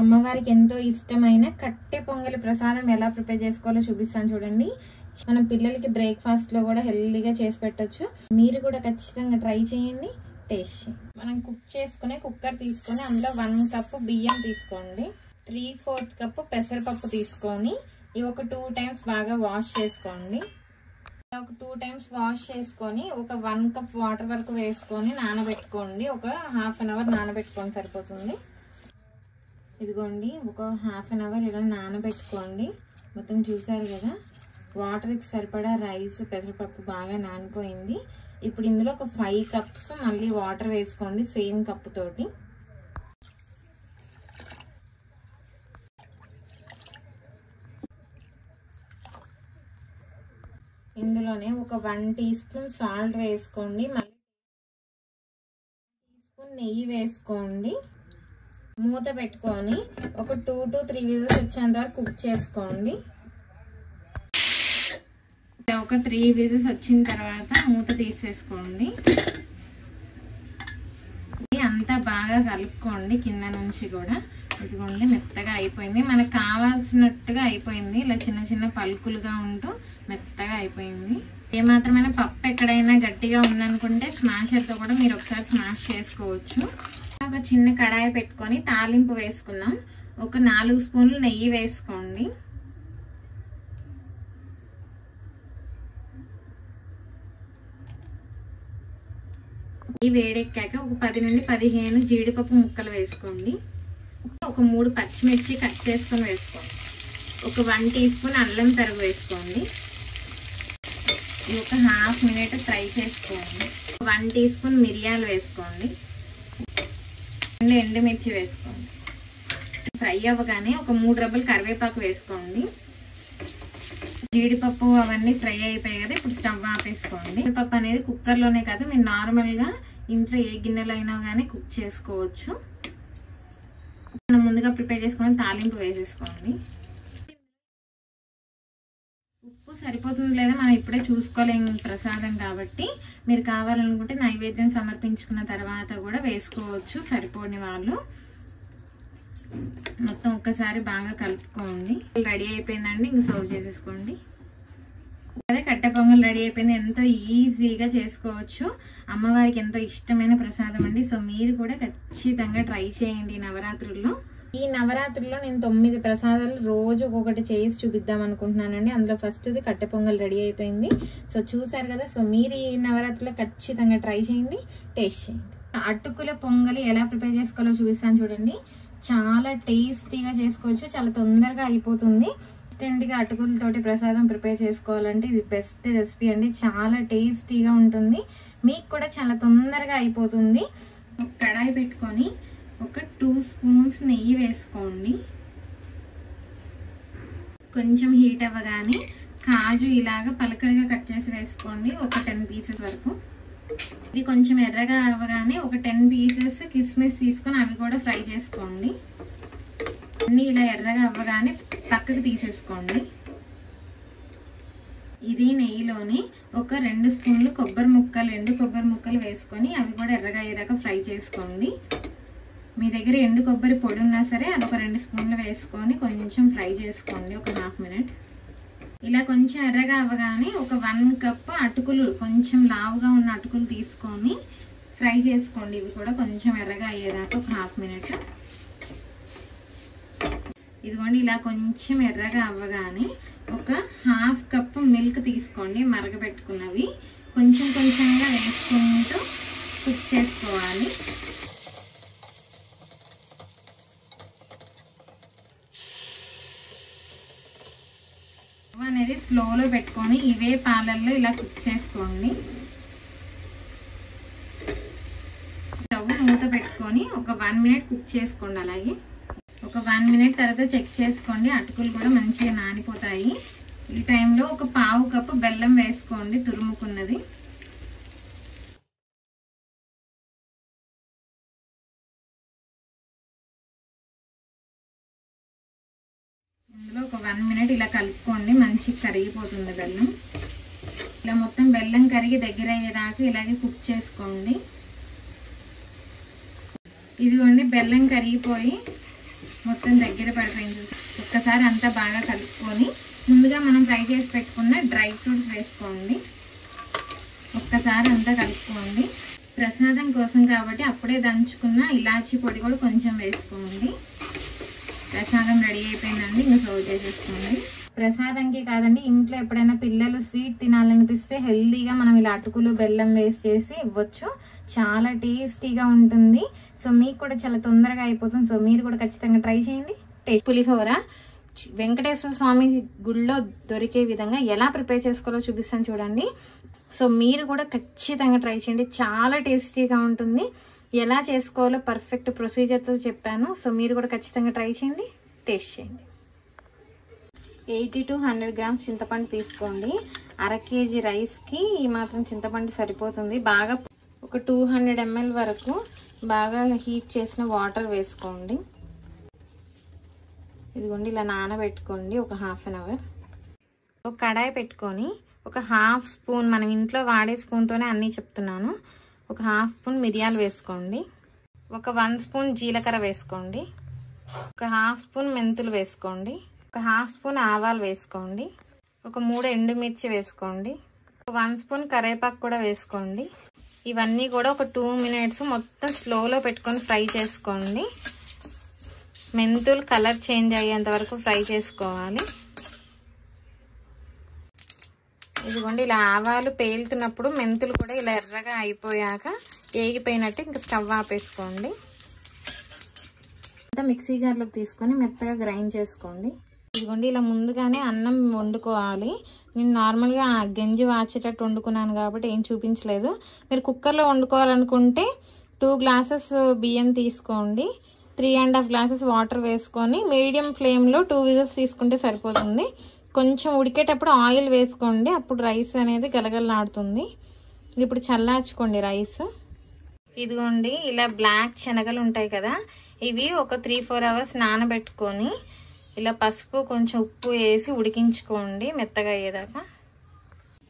అమ్మవారికి ఎంతో ఇష్టమైన కట్టె పొంగలి ప్రసాదం ఎలా ప్రిపేర్ చేసుకోవాలో చూపిస్తాను చూడండి. మన పిల్లలకి బ్రేక్ఫాస్ట్ లో కూడా హెల్దీగా చేసి పెట్టొచ్చు. మీరు కూడా ఖచ్చితంగా ట్రై చేయండి, టేస్ట్ చేయండి. మనం కుక్ చేసుకునే కుక్కర్ తీసుకొని అందులో 1 కప్పు బియ్యం తీసుకోండి. 3/4 కప్పు పెసరపప్పు తీసుకొని ఇవి ఒక 2 టైమ్స్ బాగా వాష్ చేసుకోండి. ఒక 2 టైమ్స్ వాష్ చేసుకొని ఒక 1 కప్ వాటర్ వరకు వేసుకొని నానబెట్టుకోండి. ఒక ½ అన్ అవర్ నానబెట్టుకొని సరిపోతుంది. ఇదిగోండి ఒక ½ అన్ అవర్ ఇలా నానబెట్టుకోండి. మొత్తం చూసారు కదా, వాటర్కి సరిపడా రైస్ పెసరపప్పు బాగా నానిపోయింది. ఇప్పుడు ఇందులో ఒక 5 కప్స్ మళ్ళీ వాటర్ వేసుకోండి సేమ్ కప్పు తోటి. ఇందులోనే ఒక 1 టీ స్పూన్ సాల్ట్ వేసుకోండి. మళ్ళీ 1 టీ స్పూన్ నెయ్యి వేసుకోండి. మూత పెట్టుకొని ఒక 2 to 3 విజిల్స్ వచ్చేంత వరకు కుక్ చేసుకోండి. ఒక 3 విజిల్స్ వచ్చిన తర్వాత మూత తీసేసుకోండి. అంతా బాగా కలుపుకోండి కింద నుంచి కూడా. ఇదిగోండి మెత్తగా అయిపోయింది, మనకు కావాల్సినట్టుగా అయిపోయింది. ఇలా చిన్న చిన్న పలుకులుగా ఉంటూ మెత్తగా అయిపోయింది. ఏమాత్రమైనా పప్పు ఎక్కడైనా గట్టిగా ఉందనుకుంటే స్మాషర్తో కూడా మీరు ఒకసారి స్మాష్ చేసుకోవచ్చు. ఒక చిన్న కడాయి పెట్టుకొని తాలింపు వేసుకుందాం. ఒక 4 స్పూన్లు నెయ్యి వేసుకోండి. నెయ్యి వేడెక్కాక ఒక 10 నుండి 15 జీడిపప్పు ముక్కలు వేసుకోండి. ఒక 3 పచ్చిమిర్చి కట్ చేసుకొని వేసుకోండి. ఒక 1 టీ స్పూన్ అల్లం తరుగు వేసుకోండి. ఒక ½ మినిట్ ఫ్రై చేసుకోండి. 1 టీ స్పూన్ మిరియాలు వేసుకోండి. 2 ఎండుమిర్చి వేసుకోండి. ఫ్రై అవ్వగానే ఒక 3 రెబ్బలు కరివేపాకు వేసుకోండి. జీడిపప్పు అవన్నీ ఫ్రై అయిపోయాయి కదా, ఇప్పుడు స్టవ్ ఆపేసుకోండి. జీడిపప్పు అనేది కుక్కర్లోనే కాదు, మీరు నార్మల్గా ఇంట్లో ఏ గిన్నెలో అయినా కానీ కుక్ చేసుకోవచ్చు. మనం ముందుగా ప్రిపేర్ చేసుకుని తాలింపు వేసేసుకోండి. ఉప్పు సరిపోతుంది లేదా మనం ఇప్పుడే చూసుకోలేం ప్రసాదం కాబట్టి, మీరు కావాలనుకుంటే నైవేద్యం సమర్పించుకున్న తర్వాత కూడా వేసుకోవచ్చు సరిపోని వాళ్ళు. మొత్తం ఒక్కసారి బాగా కలుపుకోండి. రెడీ అయిపోయిందండి, ఇంక సర్వ్ చేసేసుకోండి. అదే కట్టె పొంగల్ రెడీ అయిపోయింది. ఎంతో ఈజీగా చేసుకోవచ్చు, అమ్మవారికి ఎంతో ఇష్టమైన ప్రసాదం అండి. సో మీరు కూడా ఖచ్చితంగా ట్రై చేయండి నవరాత్రుల్లో. ఈ నవరాత్రుల్లో నేను 9 ప్రసాదాలు రోజు ఒక్కొక్కటి చేసి చూపిద్దాం అనుకుంటున్నానండి. అందులో ఫస్ట్ది కట్టె పొంగల్ రెడీ అయిపోయింది. సో చూసారు కదా, సో మీరు ఈ నవరాత్రిలో ఖచ్చితంగా ట్రై చేయండి, టేస్ట్ చేయండి. అటుకుల పొంగలి ఎలా ప్రిపేర్ చేసుకోవాలో చూపిస్తాను చూడండి. చాలా టేస్టీగా చేసుకోవచ్చు, చాలా తొందరగా అయిపోతుంది. ఇన్స్టెంట్గా అటుకులతోటి ప్రసాదం ప్రిపేర్ చేసుకోవాలంటే ఇది బెస్ట్ రెసిపీ అండి. చాలా టేస్టీగా ఉంటుంది, మీకు కూడా చాలా తొందరగా అయిపోతుంది. ఒక కడాయి పెట్టుకొని ఒక 2 స్పూన్స్ నెయ్యి వేసుకోండి. కొంచెం హీట్ అవ్వగానే కాజు ఇలాగా పలకలుగా కట్ చేసి వేసుకోండి, ఒక 10 పీసెస్ వరకు. ఇవి కొంచెం ఎర్రగా అవ్వగానే ఒక 10 పీసెస్ కిస్మిస్ తీసుకొని అవి కూడా ఫ్రై చేసుకోండి. అన్నీ ఇలా ఎర్రగా అవ్వగానే పక్కకు తీసేసుకోండి. ఇది నెయ్యిలోని ఒక 2 స్పూన్లు కొబ్బరి ముక్కలు, ఎండు కొబ్బరి ముక్కలు వేసుకొని అవి కూడా ఎర్రగా అయ్యేదాకా ఫ్రై చేసుకోండి. మీ దగ్గర ఎండు కొబ్బరి పొడి ఉన్నా సరే అది ఒక 2 స్పూన్లు వేసుకొని కొంచెం ఫ్రై చేసుకోండి, ఒక ½ మినిట్. ఇలా కొంచెం ఎర్రగా అవ్వగానే ఒక 1 కప్ అటుకులు, కొంచెం లావుగా ఉన్న అటుకులు తీసుకొని ఫ్రై చేసుకోండి. ఇవి కూడా కొంచెం ఎర్రగా అయ్యేదాకా ఒక ½ మినిట్. ఇదిగోండి ఇలా కొంచెం ఎర్రగా అవ్వగానే ఒక ½ కప్ మిల్క్ తీసుకోండి, మరగబెట్టుకున్నవి. కొంచెం కొంచెంగా వేసుకుంటూ కుక్ చేసుకోవాలి. అనేది స్లోలో పెట్టుకొని ఇవే పాలల్లో ఇలా కుక్ చేసుకోండి. స్టవ్ మూత పెట్టుకొని ఒక 1 మినిట్ కుక్ చేసుకోండి. అలాగే ఒక 1 మినిట్ తర్వాత చెక్ చేసుకోండి, అటుకులు కూడా మంచిగా నానిపోతాయి. ఈ టైంలో ఒక ½ కప్పు బెల్లం వేసుకోండి, తురుముకున్నది. ఇందులో ఒక 1 మినిట్ ఇలా కలుపుకోండి, మంచిగా కరిగిపోతుంది బెల్లం. ఇలా మొత్తం బెల్లం కరిగి దగ్గర అయ్యేదాకా ఇలాగే కుక్ చేసుకోండి. ఇదిగోండి బెల్లం కరిగిపోయి మొత్తం దగ్గర పడిపోయింది. ఒక్కసారి అంతా బాగా కలుపుకొని ముందుగా మనం ఫ్రై చేసి పెట్టుకున్న డ్రై ఫ్రూట్స్ వేసుకోండి. ఒక్కసారి అంతా కలుపుకోండి. ప్రసాదం కోసం కాబట్టి అప్పుడే దంచుకున్న ఇలాచీ పొడి కూడా కొంచెం వేసుకోండి. ప్రసాదం రెడీ అయిపోయిందండి. ఇంకా సర్వ్ చేసేసుకోండి. ప్రసాదంకి కాదండి, ఇంట్లో ఎప్పుడైనా పిల్లలు స్వీట్ తినాలనిపిస్తే హెల్దీగా మనం ఇలా అటుకులు బెల్లం వేస్ట్ చేసి ఇవ్వచ్చు. చాలా టేస్టీగా ఉంటుంది. సో మీకు కూడా చాలా తొందరగా అయిపోతుంది. సో మీరు కూడా ఖచ్చితంగా ట్రై చేయండి. పులిహోర వెంకటేశ్వర స్వామి గుడిలో దొరికే విధంగా ఎలా ప్రిపేర్ చేసుకోవాలో చూపిస్తాను చూడండి. సో మీరు కూడా ఖచ్చితంగా ట్రై చేయండి. చాలా టేస్టీగా ఉంటుంది. ఎలా చేసుకోవాలో పర్ఫెక్ట్ ప్రొసీజర్తో చెప్పాను. సో మీరు కూడా ఖచ్చితంగా ట్రై చేయండి, టేస్ట్ చేయండి. 80 to 100 grams చింతపండు తీసుకోండి. 1/2 kg రైస్కి ఈ మాత్రం చింతపండు సరిపోతుంది. బాగా ఒక 200 ml వరకు బాగా హీట్ చేసిన వాటర్ వేసుకోండి. ఇదిగోండి ఇలా నానబెట్టుకోండి ఒక 1/2 hour. ఒక కడాయి పెట్టుకొని ఒక 1/2 స్పూన్, మనం ఇంట్లో వాడే స్పూన్తోనే అన్నీ చెప్తున్నాను, ఒక 1/2 స్పూన్ మిరియాలు వేసుకోండి. ఒక 1 స్పూన్ జీలకర్ర వేసుకోండి. ఒక 1/2 స్పూన్ మెంతులు వేసుకోండి. ఒక 1/2 స్పూన్ ఆవాలు వేసుకోండి. ఒక 3 ఎండుమిర్చి వేసుకోండి. ఒక 1 స్పూన్ కరివేపాకు కూడా వేసుకోండి. ఇవన్నీ కూడా ఒక 2 minutes మొత్తం స్లోలో పెట్టుకొని ఫ్రై చేసుకోండి. మెంతులు కలర్ చేంజ్ అయ్యేంత వరకు ఫ్రై చేసుకోవాలి. ఇదిగోండి ఇలా ఆవాలు పేలుతున్నప్పుడు మెంతులు కూడా ఇలా ఎర్రగా అయిపోయాక ఏగిపోయినట్టు ఇంకా స్టవ్ ఆపేసుకోండి. అంతా మిక్సీ జార్లోకి తీసుకొని మెత్తగా గ్రైండ్ చేసుకోండి. ఇదిగోండి ఇలా ముందుగానే అన్నం వండుకోవాలి. నేను నార్మల్గా గంజి వాచేటట్టు వండుకున్నాను కాబట్టి ఏం చూపించలేదు. మీరు కుక్కర్లో వండుకోవాలనుకుంటే 2 glasses బియ్యం తీసుకోండి. 3.5 glasses వాటర్ వేసుకొని మీడియం ఫ్లేమ్లో 2 whistles తీసుకుంటే సరిపోతుంది. కొంచెం ఉడికేటప్పుడు ఆయిల్ వేసుకోండి, అప్పుడు రైస్ అనేది గలగలలాడుతుంది. ఇప్పుడు చల్లార్చుకోండి రైస్. ఇదిగోండి ఇలా బ్లాక్ శనగలు ఉంటాయి కదా, ఇవి ఒక 3-4 hours నానబెట్టుకొని ఇలా పసుపు కొంచెం ఉప్పు వేసి ఉడికించుకోండి మెత్తగా అయ్యేదాకా.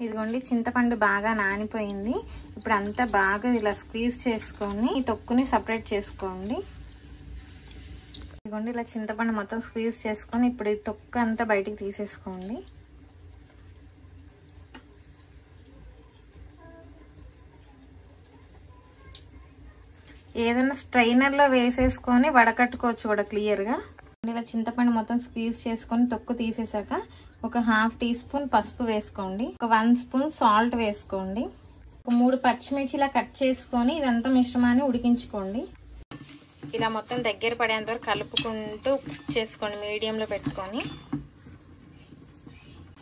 ఇదిగోండి చింతపండు బాగా నానిపోయింది. ఇప్పుడు అంతా బాగా ఇలా స్క్వీజ్ చేసుకొని ఈ తొక్కుని సపరేట్ చేసుకోండి. ఇదిగోండి ఇలా చింతపండు మొత్తం స్క్వీజ్ చేసుకొని ఇప్పుడు ఈ తొక్కు అంతా బయటికి తీసేసుకోండి. ఏదైనా స్ట్రైనర్లో వేసేసుకొని వడకట్టుకోవచ్చు కూడా క్లియర్గా. ఇలా చింతపండు మొత్తం స్క్వీజ్ చేసుకొని తొక్కు తీసేసాక ఒక 1/2 teaspoon పసుపు వేసుకోండి. ఒక 1 స్పూన్ సాల్ట్ వేసుకోండి. ఒక 3 పచ్చిమిర్చి ఇలా కట్ చేసుకొని ఇదంతా మిశ్రమాన్ని ఉడికించుకోండి. ఇలా మొత్తం దగ్గర పడేంత వరకు కలుపుకుంటూ కుక్ చేసుకోండి మీడియంలో పెట్టుకొని.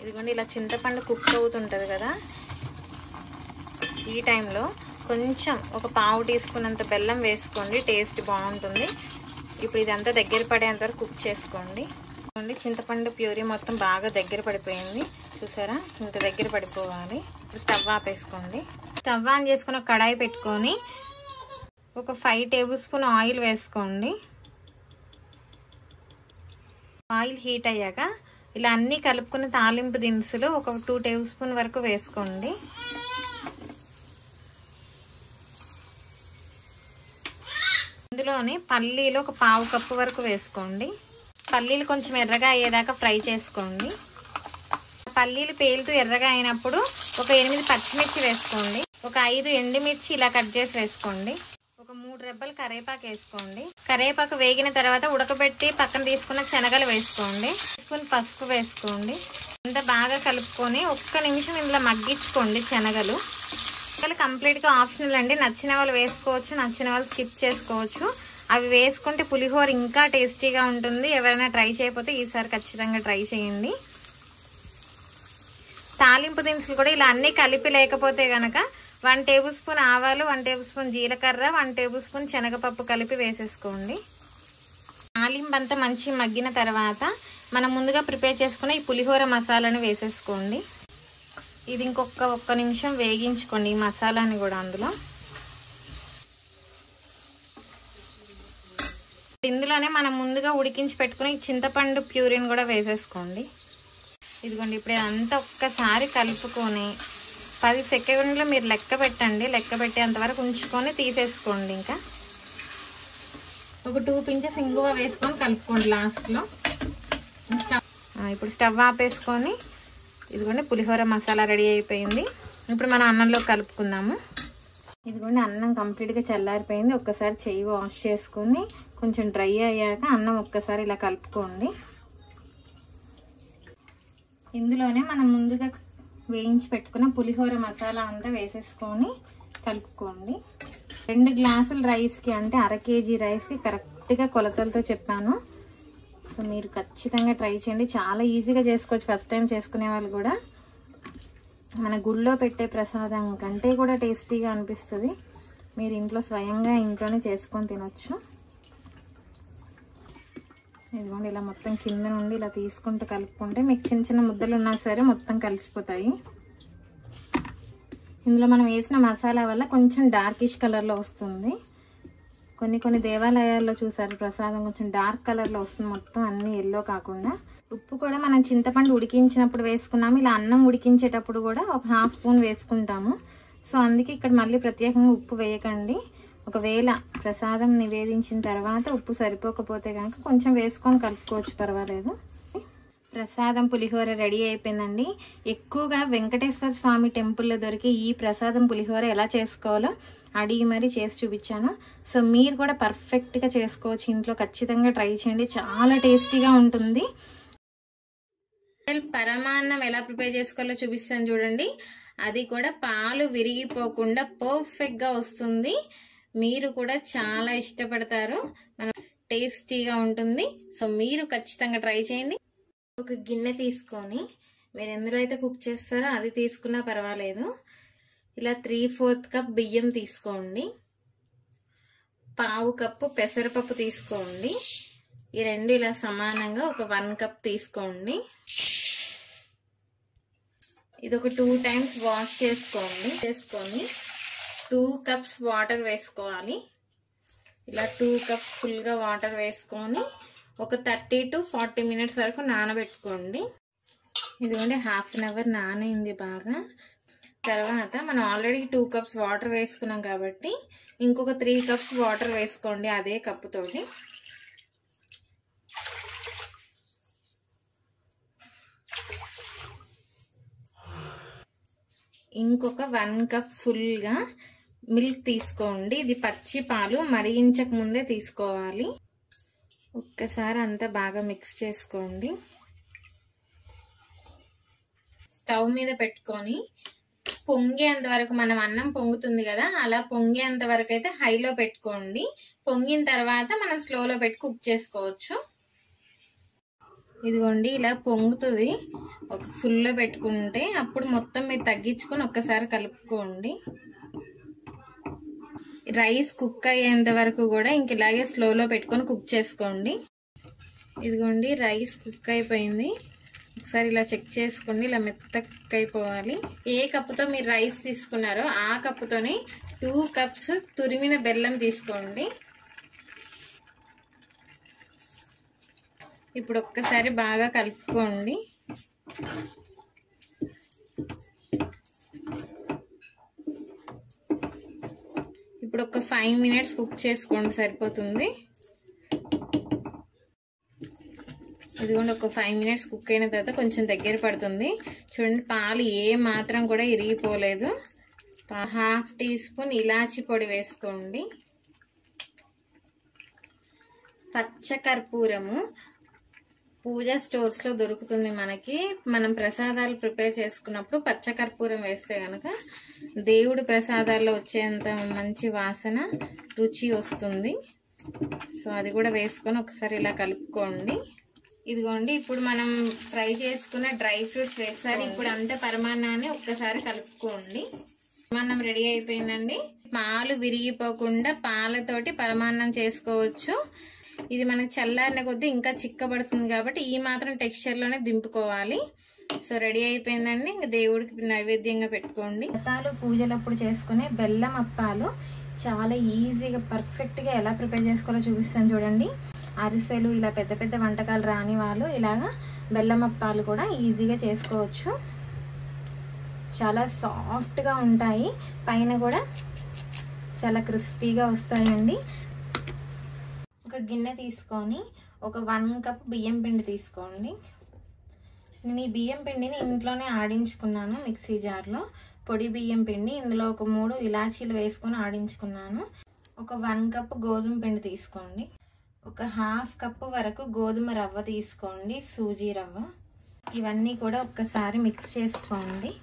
ఇదిగోండి ఇలా చింతపండు కుక్ అవుతుంటుంది కదా, ఈ టైంలో కొంచెం ఒక 1/2 teaspoon అంత బెల్లం వేసుకోండి, టేస్ట్ బాగుంటుంది. ఇప్పుడు ఇదంతా దగ్గర పడేంత వరకు కుక్ చేసుకోండి. చింతపండు ప్యూరీ మొత్తం బాగా దగ్గర పడిపోయింది చూసారా, ఇంత దగ్గర పడిపోవాలి. ఇప్పుడు స్టవ్ ఆపేసుకోండి. స్టవ్ ఆన్ చేసుకుని ఒక కడాయి పెట్టుకొని ఒక 5 tablespoon ఆయిల్ వేసుకోండి. ఆయిల్ హీట్ అయ్యాక ఇలా అన్నీ కలుపుకున్న తాలింపు దినుసులు ఒక 2 tablespoon వరకు వేసుకోండి. ఇందులోనే పల్లీలు ఒక 1/2 cup వరకు వేసుకోండి. పల్లీలు కొంచెం ఎర్రగా అయ్యేదాకా ఫ్రై చేసుకోండి. పల్లీలు పేలుతూ ఎర్రగా అయినప్పుడు ఒక 8 పచ్చిమిర్చి వేసుకోండి. ఒక 5 ఎండుమిర్చి ఇలా కట్ చేసి వేసుకోండి. ఒక 3 రెబ్బలు కరివేపాకు వేసుకోండి. కరివేపాకు వేగిన తర్వాత ఉడకబెట్టి పక్కన తీసుకున్న శనగలు వేసుకోండి. స్పూన్ పసుపు వేసుకోండి. అంతా బాగా కలుపుకొని 1 నిమిషం ఇందులో మగ్గించుకోండి. శనగలు కంప్లీట్గా ఆప్షనల్ అండి, నచ్చిన వాళ్ళు వేసుకోవచ్చు, నచ్చిన వాళ్ళు స్కిప్ చేసుకోవచ్చు. అవి వేసుకుంటే పులిహోర ఇంకా టేస్టీగా ఉంటుంది. ఎవరైనా ట్రై చేయకపోతే ఈసారి ఖచ్చితంగా ట్రై చేయండి. తాలింపు దినుసులు కూడా ఇలా అన్నీ కలిపి లేకపోతే కనుక 1 tablespoon ఆవాలు, 1 tablespoon జీలకర్ర, 1 tablespoon శనగపప్పు కలిపి వేసేసుకోండి. తాలింపు అంతా మంచి మగ్గిన తర్వాత మనం ముందుగా ప్రిపేర్ చేసుకున్న ఈ పులిహోర మసాలాను వేసేసుకోండి. ఇది ఒక్క నిమిషం వేగించుకోండి ఈ మసాలాని కూడా. అందులో ఇందులోనే మనం ముందుగా ఉడికించి పెట్టుకుని చింతపండు ప్యూరీని కూడా వేసేసుకోండి. ఇదిగోండి ఇప్పుడు అంతా ఒక్కసారి కలుపుకొని 10 సెకండ్లు మీరు లెక్క పెట్టండి. లెక్క పెట్టేంత వరకు ఉంచుకొని తీసేసుకోండి. ఇంకా ఒక 2 పించెస్ ఇంగువ వేసుకొని కలుపుకోండి లాస్ట్లో. ఇప్పుడు స్టవ్ ఆపేసుకొని ఇదిగోండి పులిహోర మసాలా రెడీ అయిపోయింది. ఇప్పుడు మనం అన్నంలో కలుపుకుందాము. ఇదిగోండి అన్నం కంప్లీట్గా చల్లారిపోయింది. ఒక్కసారి చెయ్యి వాష్ చేసుకొని కొంచెం డ్రై అయ్యాక అన్నం ఒక్కసారి ఇలా కలుపుకోండి. ఇందులోనే మనం ముందుగా వేయించి పెట్టుకున్న పులిహోర మసాలా అంతా వేసేసుకొని కలుపుకోండి. 2 గ్లాసుల రైస్కి అంటే 1/2 kg రైస్కి కరెక్ట్గా కొలతలతో చెప్పాను. సో మీరు ఖచ్చితంగా ట్రై చేయండి. చాలా ఈజీగా చేసుకోవచ్చు. ఫస్ట్ టైం చేసుకునే వాళ్ళు కూడా మన గుళ్ళో పెట్టే ప్రసాదం కంటే కూడా టేస్టీగా అనిపిస్తుంది. మీరు ఇంట్లో స్వయంగా ఇంట్లోనే చేసుకొని తినొచ్చు. ఇదిగోండి ఇలా మొత్తం కింద నుండి ఇలా తీసుకుంటూ కలుపుకుంటే మీకు చిన్న చిన్న ముద్దలు ఉన్నా సరే మొత్తం కలిసిపోతాయి. ఇందులో మనం వేసిన మసాలా వల్ల కొంచెం డార్కిష్ కలర్లో వస్తుంది. కొన్ని దేవాలయాల్లో చూసారు ప్రసాదం కొంచెం డార్క్ కలర్లో వస్తుంది, మొత్తం అన్ని ఎల్లో కాకుండా. ఉప్పు కూడా మనం చింతపండు ఉడికించినప్పుడు వేసుకున్నాము. ఇలా అన్నం ఉడికించేటప్పుడు కూడా ఒక 1/2 స్పూన్ వేసుకుంటాము. సో అందుకే ఇక్కడ మళ్ళీ ప్రత్యేకంగా ఉప్పు వేయకండి. ఒకవేళ ప్రసాదం నివేదించిన తర్వాత ఉప్పు సరిపోకపోతే కనుక కొంచెం వేసుకొని కలుపుకోవచ్చు, పర్వాలేదు. ప్రసాదం పులిహోర రెడీ అయిపోయిందండి. ఎక్కువగా వెంకటేశ్వర స్వామి టెంపుల్లో దొరికే ఈ ప్రసాదం పులిహోర ఎలా చేసుకోవాలో అడిగి మరీ చేసి చూపించాను. సో మీరు కూడా పర్ఫెక్ట్గా చేసుకోవచ్చు ఇంట్లో. ఖచ్చితంగా ట్రై చేయండి, చాలా టేస్టీగా ఉంటుంది. పరమాన్నం ఎలా ప్రిపేర్ చేసుకోవాలో చూపిస్తాను చూడండి. అది కూడా పాలు విరిగిపోకుండా పర్ఫెక్ట్గా వస్తుంది. మీరు కూడా చాలా ఇష్టపడతారు, టేస్టీగా ఉంటుంది. సో మీరు ఖచ్చితంగా ట్రై చేయండి. ఒక గిన్నె తీసుకొని మీరు ఎందులో అయితే కుక్ చేస్తారో అది తీసుకున్నా పర్వాలేదు. ఇలా 3/4 కప్ బియ్యం తీసుకోండి. 1/2 కప్పు పెసరపప్పు తీసుకోండి. ఈ రెండు ఇలా సమానంగా ఒక 1 కప్ తీసుకోండి. ఇది ఒక 2 టైమ్స్ వాష్ చేసుకొని 2 కప్స్ వాటర్ వేసుకోవాలి. ఇలా 2 కప్స్ ఫుల్గా వాటర్ వేసుకొని ఒక 30 to 40 మినిట్స్ వరకు నానబెట్టుకోండి. ఇదిగోండి 1/2 అవర్ నానైంది బాగా. తర్వాత మనం ఆల్రెడీ 2 కప్స్ వాటర్ వేసుకున్నాం కాబట్టి ఇంకొక 3 కప్స్ వాటర్ వేసుకోండి అదే కప్పుతోటి. ఇంకొక 1 కప్ ఫుల్గా మిల్క్ తీసుకోండి. ఇది పచ్చి పాలు, మరిగించక ముందే తీసుకోవాలి. ఒక్కసారి అంతా బాగా మిక్స్ చేసుకోండి. స్టవ్ మీద పెట్టుకొని పొంగేంత వరకు, మనం అన్నం పొంగుతుంది కదా, అలా పొంగేంత వరకు అయితే హైలో పెట్టుకోండి. పొంగిన తర్వాత మనం స్లోలో పెట్టి కుక్ చేసుకోవచ్చు. ఇదిగోండి ఇలా పొంగుతుంది. ఒక ఫుల్లో పెట్టుకుంటే అప్పుడు మొత్తం మీరు తగ్గించుకొని ఒక్కసారి కలుపుకోండి. రైస్ కుక్ అయ్యేంత వరకు కూడా ఇంక ఇలాగే స్లోలో పెట్టుకొని కుక్ చేసుకోండి. ఇదిగోండి రైస్ కుక్ అయిపోయింది. ఒకసారి ఇలా చెక్ చేసుకోండి. ఇలా మెత్త కుక్ అయిపోవాలి. ఏ కప్పుతో మీరు రైస్ తీసుకున్నారో ఆ కప్పుతోనే 2 కప్స్ తురిమిన బెల్లం తీసుకోండి. ఇప్పుడు ఒక్కసారి బాగా కలుపుకోండి. ఇప్పుడు ఒక 5 మినిట్స్ కుక్ చేసుకోండి, సరిపోతుంది. ఇదిగోండి ఒక 5 మినిట్స్ కుక్ అయిన తర్వాత కొంచెం దగ్గర పడుతుంది. చూడండి పాలు ఏ మాత్రం కూడా ఇరిగిపోలేదు. 1/2 టీ స్పూన్ ఇలాచి పొడి వేసుకోండి. పచ్చకర్పూరము పూజా స్టోర్స్లో దొరుకుతుంది మనకి. మనం ప్రసాదాలు ప్రిపేర్ చేసుకున్నప్పుడు పచ్చకర్పూరం వేస్తే కనుక దేవుడి ప్రసాదాల్లో వచ్చేంత మంచి వాసన, రుచి వస్తుంది. సో అది కూడా వేసుకొని ఒకసారి ఇలా కలుపుకోండి. ఇదిగోండి ఇప్పుడు మనం ఫ్రై చేసుకున్న డ్రై ఫ్రూట్స్ వేస్తారు. ఇప్పుడు అంతే పరమాన్నాన్ని ఒక్కసారి కలుపుకోండి. పరమాన్నం రెడీ అయిపోయిందండి. పాలు విరిగిపోకుండా పాలతోటి పరమాన్నం చేసుకోవచ్చు. ఇది మనకు చల్లారిన కొద్దీ ఇంకా చిక్కబడుతుంది కాబట్టి ఈ మాత్రం టెక్స్చర్లోనే దింపుకోవాలి. సో రెడీ అయిపోయిందండి. ఇంకా దేవుడికి నైవేద్యంగా పెట్టుకోండి. వ్రతాలు పూజలప్పుడు చేసుకునే బెల్లం అప్పాలు చాలా ఈజీగా పర్ఫెక్ట్గా ఎలా ప్రిపేర్ చేసుకోవాలో చూపిస్తాను చూడండి. అరిసెలు ఇలా పెద్ద పెద్ద వంటకాలు రాని వాళ్ళు ఇలాగా బెల్లం అప్పాలు కూడా ఈజీగా చేసుకోవచ్చు. చాలా సాఫ్ట్గా ఉంటాయి, పైన కూడా చాలా క్రిస్పీగా వస్తాయండి. ఒక ఒక గిన్నె తీసుకొని ఒక 1 కప్ బియ్యం పిండి తీసుకోండి. నేను ఈ బియ్యం పిండిని ఇంట్లోనే ఆడించుకున్నాను మిక్సీ జార్లో. పొడి బియ్యం పిండి, ఇందులో ఒక 3 ఇలాచీలు వేసుకొని ఆడించుకున్నాను. ఒక 1 కప్ గోధుమ పిండి తీసుకోండి. ఒక 1/2 కప్ వరకు గోధుమ రవ్వ తీసుకోండి, సూజీ రవ్వ. ఇవన్నీ కూడా ఒక్కసారి మిక్స్ చేసుకోండి.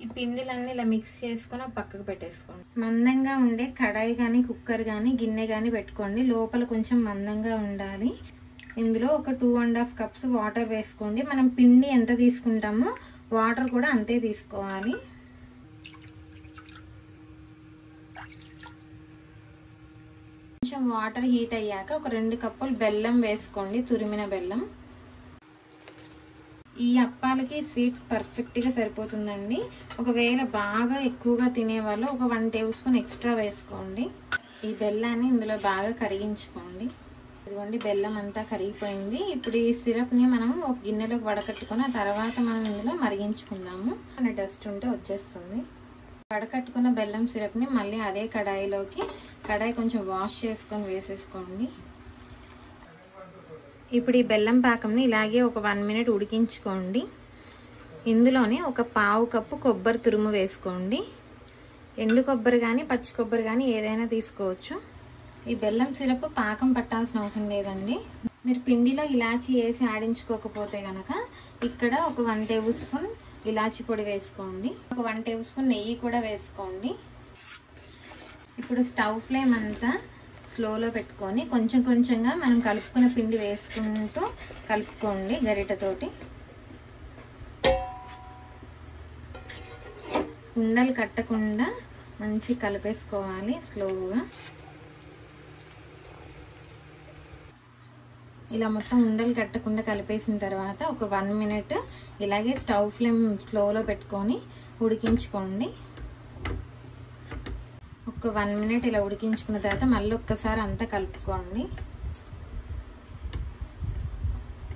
ఈ పిండిలన్నీ ఇలా మిక్స్ చేసుకొని పక్కకు పెట్టేసుకోండి. మందంగా ఉండే కడాయి కానీ కుక్కర్ కానీ గిన్నె కానీ పెట్టుకోండి. లోపల కొంచెం మందంగా ఉండాలి. ఇందులో ఒక 2.5 కప్స్ వాటర్ వేసుకోండి. మనం పిండి ఎంత తీసుకుంటామో వాటర్ కూడా అంతే తీసుకోవాలి. కొంచెం వాటర్ హీట్ అయ్యాక ఒక 2 కప్పులు బెల్లం వేసుకోండి, తురిమిన బెల్లం. ఈ అప్పాలకి స్వీట్ పర్ఫెక్ట్గా సరిపోతుందండి. ఒకవేళ బాగా ఎక్కువగా తినేవాళ్ళు ఒక 1 టేబుల్ స్పూన్ ఎక్స్ట్రా వేసుకోండి. ఈ బెల్లాన్ని ఇందులో బాగా కరిగించుకోండి. ఇదిగోండి బెల్లం అంతా కరిగిపోయింది. ఇప్పుడు ఈ సిరప్ని మనం ఒక గిన్నెలోకి వడకట్టుకొని ఆ తర్వాత మనం ఇందులో మరిగించుకుందాము. అనే డస్ట్ ఉంటే వచ్చేస్తుంది. వడకట్టుకున్న బెల్లం సిరప్ని మళ్ళీ అదే కడాయి కొంచెం వాష్ చేసుకొని వేసేసుకోండి. ఇప్పుడు ఈ బెల్లం పాకంని ఇలాగే ఒక 1 మినిట్ ఉడికించుకోండి. ఇందులోనే ఒక 1/2 కప్పు కొబ్బరి తురుము వేసుకోండి. ఎండు కొబ్బరి కానీ పచ్చి కొబ్బరి కానీ ఏదైనా తీసుకోవచ్చు. ఈ బెల్లం సిరప్ పాకం పట్టాల్సిన అవసరం లేదండి. మీరు పిండిలో ఇలాచీ వేసి ఆడించుకోకపోతే కనుక ఇక్కడ ఒక 1 టేబుల్ స్పూన్ ఇలాచీ పొడి వేసుకోండి. ఒక 1 టేబుల్ స్పూన్ నెయ్యి కూడా వేసుకోండి. ఇప్పుడు స్టవ్ ఫ్లేమ్ అంతా స్లోలో పెట్టుకొని కొంచెం కొంచెంగా మనం కలుపుకున్న పిండి వేసుకుంటూ కలుపుకోండి గరిటెతోటి. ఉండలు కట్టకుండా మంచి కలిపేసుకోవాలి స్లోగా. ఇలా మొత్తం ఉండలు కట్టకుండా కలిపేసిన తర్వాత ఒక 1 మినిట్ ఇలాగే స్టవ్ ఫ్లేమ్ స్లోలో పెట్టుకొని ఉడికించుకోండి. ఒక 1 మినిట్ ఇలా ఉడికించుకున్న తర్వాత మళ్ళీ ఒక్కసారి అంతా కలుపుకోండి.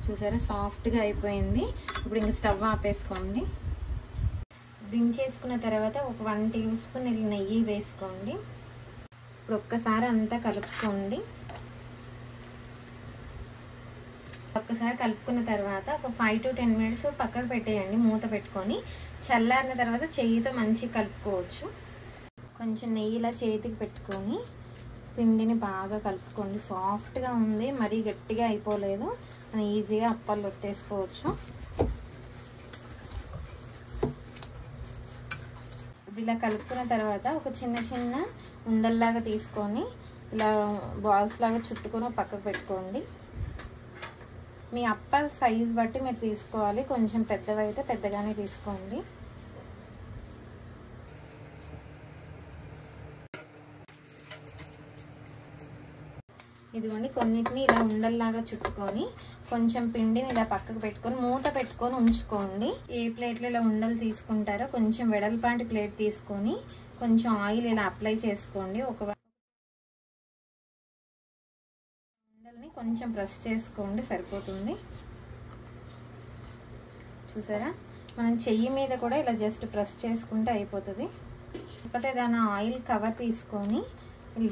చూసారా సాఫ్ట్గా అయిపోయింది. ఇప్పుడు ఇంక స్టవ్ ఆపేసుకోండి. దించేసుకున్న తర్వాత ఒక 1 టేబుల్ స్పూన్ నెయ్యి వేసుకోండి. ఇప్పుడు ఒక్కసారి అంతా కలుపుకోండి. ఒక్కసారి కలుపుకున్న తర్వాత ఒక 5 to 10 మినిట్స్ పక్కకు పెట్టేయండి మూత పెట్టుకొని. చల్లారిన తర్వాత చెయ్యితో మంచిగా కలుపుకోవచ్చు. కొంచెం నెయ్యి ఇలా చేతికి పెట్టుకొని పిండిని బాగా కలుపుకోండి. సాఫ్ట్గా ఉంది, మరీ గట్టిగా అయిపోలేదు. మనం ఈజీగా అప్పాలు ఒత్తేసుకోవచ్చు. ఇలా కలుపుకున్న తర్వాత ఒక చిన్న చిన్న ఉండల్లాగా తీసుకొని ఇలా బాల్స్ లాగా చుట్టుకొని పక్కకు పెట్టుకోండి. మీ అప్పాల సైజ్ బట్టి మీరు తీసుకోవాలి. కొంచెం పెద్దవైతే పెద్దగానే తీసుకోండి. ఇదిగోండి కొన్నిటిని ఇలా ఉండల్లాగా చుట్టుకొని కొంచెం పిండిని ఇలా పక్కకు పెట్టుకొని మూత పెట్టుకొని ఉంచుకోండి. ఏ ప్లేట్లో ఇలా ఉండలు తీసుకుంటారో కొంచెం వెడల్పాటి ప్లేట్ తీసుకొని కొంచెం ఆయిల్ ఇలా అప్లై చేసుకోండి. ఒక ఉండల్ని కొంచెం ప్రెస్ చేసుకోండి, సరిపోతుంది. చూసారా, మనం చెయ్యి మీద కూడా ఇలా జస్ట్ ప్రెస్ చేసుకుంటే అయిపోతుంది. కాకపోతే దాని ఆయిల్ కవర్ తీసుకొని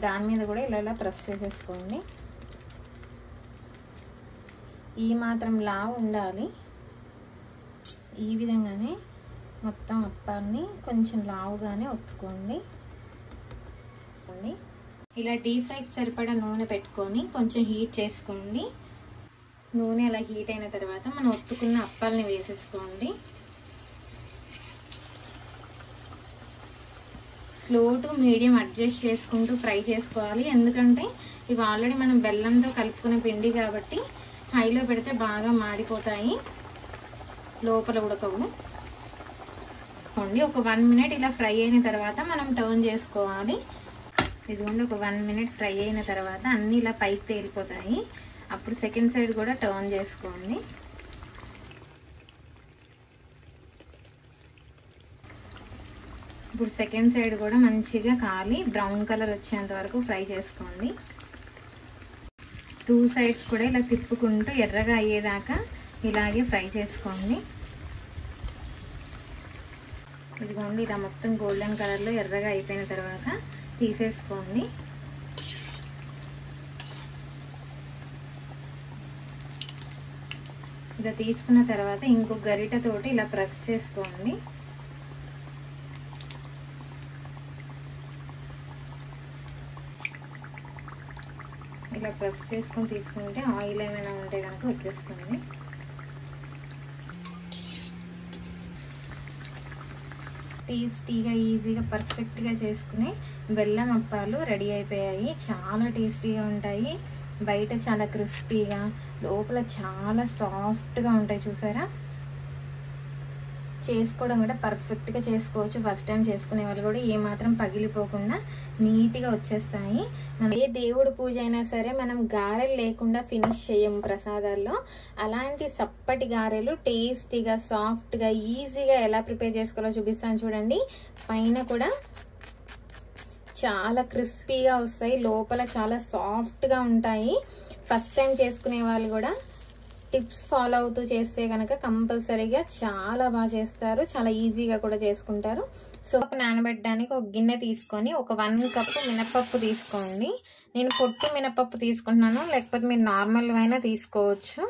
దాని మీద కూడా ఇలా ప్రెస్ చేసేసుకోండి. ఈ మాత్రం లావు ఉండాలి. ఈ విధంగానే మొత్తం అప్పాన్ని కొంచెం లావుగానే ఒత్తుకోండి. ఇలా డీప్ ఫ్రైకి సరిపడా నూనె పెట్టుకొని కొంచెం హీట్ చేసుకోండి. నూనె అలా హీట్ అయిన తర్వాత మనం ఒత్తుకున్న అప్పాలని వేసేసుకోండి. స్లో టు మీడియం అడ్జస్ట్ చేసుకుంటూ ఫ్రై చేసుకోవాలి. ఎందుకంటే ఇవి ఆల్రెడీ మనం బెల్లంతో కలుపుకునే పిండి కాబట్టి హైలో పెడితే బాగా మాడిపోతాయి, లోపల ఉడకవు. ఒక 1 మినిట్ ఇలా ఫ్రై అయిన తర్వాత మనం టర్న్ చేసుకోవాలి. ఇదిగోండి ఒక 1 మినిట్ ఫ్రై అయిన తర్వాత అన్నీ ఇలా పైకి తేలిపోతాయి. అప్పుడు సెకండ్ సైడ్ కూడా టర్న్ చేసుకోండి. ఇప్పుడు సెకండ్ సైడ్ కూడా మంచిగా కాలి బ్రౌన్ కలర్ వచ్చేంత వరకు ఫ్రై చేసుకోండి. 2 సైడ్స్ కూడా ఇలా తిప్పుకుంటూ ఎర్రగా అయ్యేదాకా ఇలాగే ఫ్రై చేసుకోండి. ఇదిగోండి ఇలా మొత్తం గోల్డెన్ కలర్లో ఎర్రగా అయిపోయిన తర్వాత తీసేసుకోండి. ఇలా తీసుకున్న తర్వాత ఇంకొక గరిటెతోటి ఇలా ప్రెస్ చేసుకోండి. ఇలా ప్రెస్ చేసుకొని తీసుకుంటే ఆయిల్ ఏమైనా ఉంటే కనుక వచ్చేస్తుంది. టేస్టీగా ఈజీగా పర్ఫెక్ట్గా చేసుకుని బెల్లం అప్పాలు రెడీ అయిపోయాయి. చాలా టేస్టీగా ఉంటాయి. బయట చాలా క్రిస్పీగా, లోపల చాలా సాఫ్ట్గా ఉంటాయి. చూసారా, చేసుకోవడం కూడా పర్ఫెక్ట్గా చేసుకోవచ్చు. ఫస్ట్ టైం చేసుకునే వాళ్ళు కూడా ఏమాత్రం పగిలిపోకుండా నీట్గా వచ్చేస్తాయి. ఏ దేవుడు పూజ అయినా సరే మనం గారెలు లేకుండా ఫినిష్ చేయము ప్రసాదాల్లో. అలాంటి సప్పటి గారెలు టేస్టీగా, సాఫ్ట్గా, ఈజీగా ఎలా ప్రిపేర్ చేసుకోవాలో చూపిస్తాను చూడండి. పైన కూడా చాలా క్రిస్పీగా వస్తాయి, లోపల చాలా సాఫ్ట్గా ఉంటాయి. ఫస్ట్ టైం చేసుకునే వాళ్ళు కూడా టిప్స్ ఫాలో అవుతూ చేస్తే కనుక కంపల్సరీగా చాలా బాగా చేస్తారు, చాలా ఈజీగా కూడా చేసుకుంటారు. సో నానబెట్టడానికి ఒక గిన్నె తీసుకొని ఒక 1 కప్పు మినపప్పు తీసుకోండి. నేను పొట్టు మినపప్పు తీసుకుంటున్నాను, లేకపోతే మీరు నార్మల్ అయినా తీసుకోవచ్చు.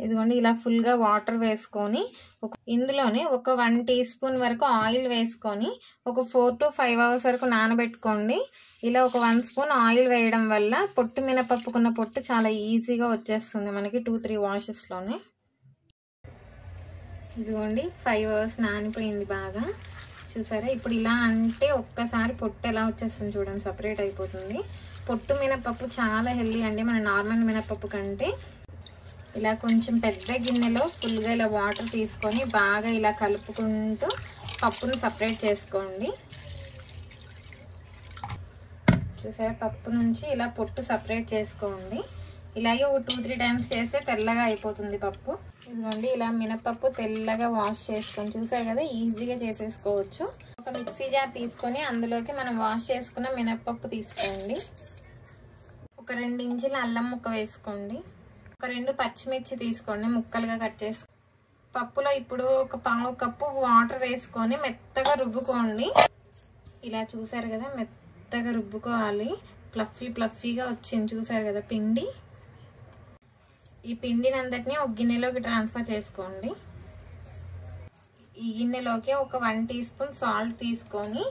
ఇదిగోండి, ఇలా ఫుల్గా వాటర్ వేసుకొని ఇందులోనే ఒక 1 టీ స్పూన్ వరకు ఆయిల్ వేసుకొని ఒక 4 to 5 hours వరకు నానబెట్టుకోండి. ఇలా ఒక 1 స్పూన్ ఆయిల్ వేయడం వల్ల పొట్టు మినపప్పుకున్న పొట్టు చాలా ఈజీగా వచ్చేస్తుంది మనకి 2-3 వాషెస్లోనే. ఇదిగోండి, 5 hours నానిపోయింది బాగా. చూసారా, ఇప్పుడు ఇలా అంటే ఒక్కసారి పొట్టు ఎలా వచ్చేస్తుంది చూడండి, సపరేట్ అయిపోతుంది. పొట్టు మినపప్పు చాలా హెల్దీ అండి మన నార్మల్ మినపప్పు కంటే. ఇలా కొంచెం పెద్ద గిన్నెలో ఫుల్గా ఇలా వాటర్ తీసుకొని బాగా ఇలా కలుపుకుంటూ పప్పును సపరేట్ చేసుకోండి. చూసారా, పప్పు నుంచి ఇలా పొట్టు సపరేట్ చేసుకోండి. ఇలాగే ఒక 2-3 టైమ్స్ చేస్తే తెల్లగా అయిపోతుంది పప్పు. ఇదిగోండి, ఇలా మినపప్పు తెల్లగా వాష్ చేసుకొని చూసారు కదా, ఈజీగా చేసేసుకోవచ్చు. ఒక మిక్సీ జార్ తీసుకొని అందులోకి మనం వాష్ చేసుకున్న మినపప్పు తీసుకోండి. ఒక 2 ఇంచుల అల్లం ముక్క వేసుకోండి. ఒక 2 పచ్చిమిర్చి తీసుకోండి, ముక్కలుగా కట్ చేసుకోండి. పప్పులో ఇప్పుడు ఒక 1/2 కప్పు వాటర్ వేసుకొని మెత్తగా రుబ్బుకోండి. ఇలా చూసారు కదా, మెత్తగా రుబ్బుకోవాలి. ఫ్లఫీగా వచ్చింది చూసారు కదా పిండి. ఈ పిండిని అంతటినీ ఒక గిన్నెలోకి ట్రాన్స్ఫర్ చేసుకోండి. ఈ గిన్నెలోకి ఒక 1 టీ స్పూన్ సాల్ట్ తీసుకొని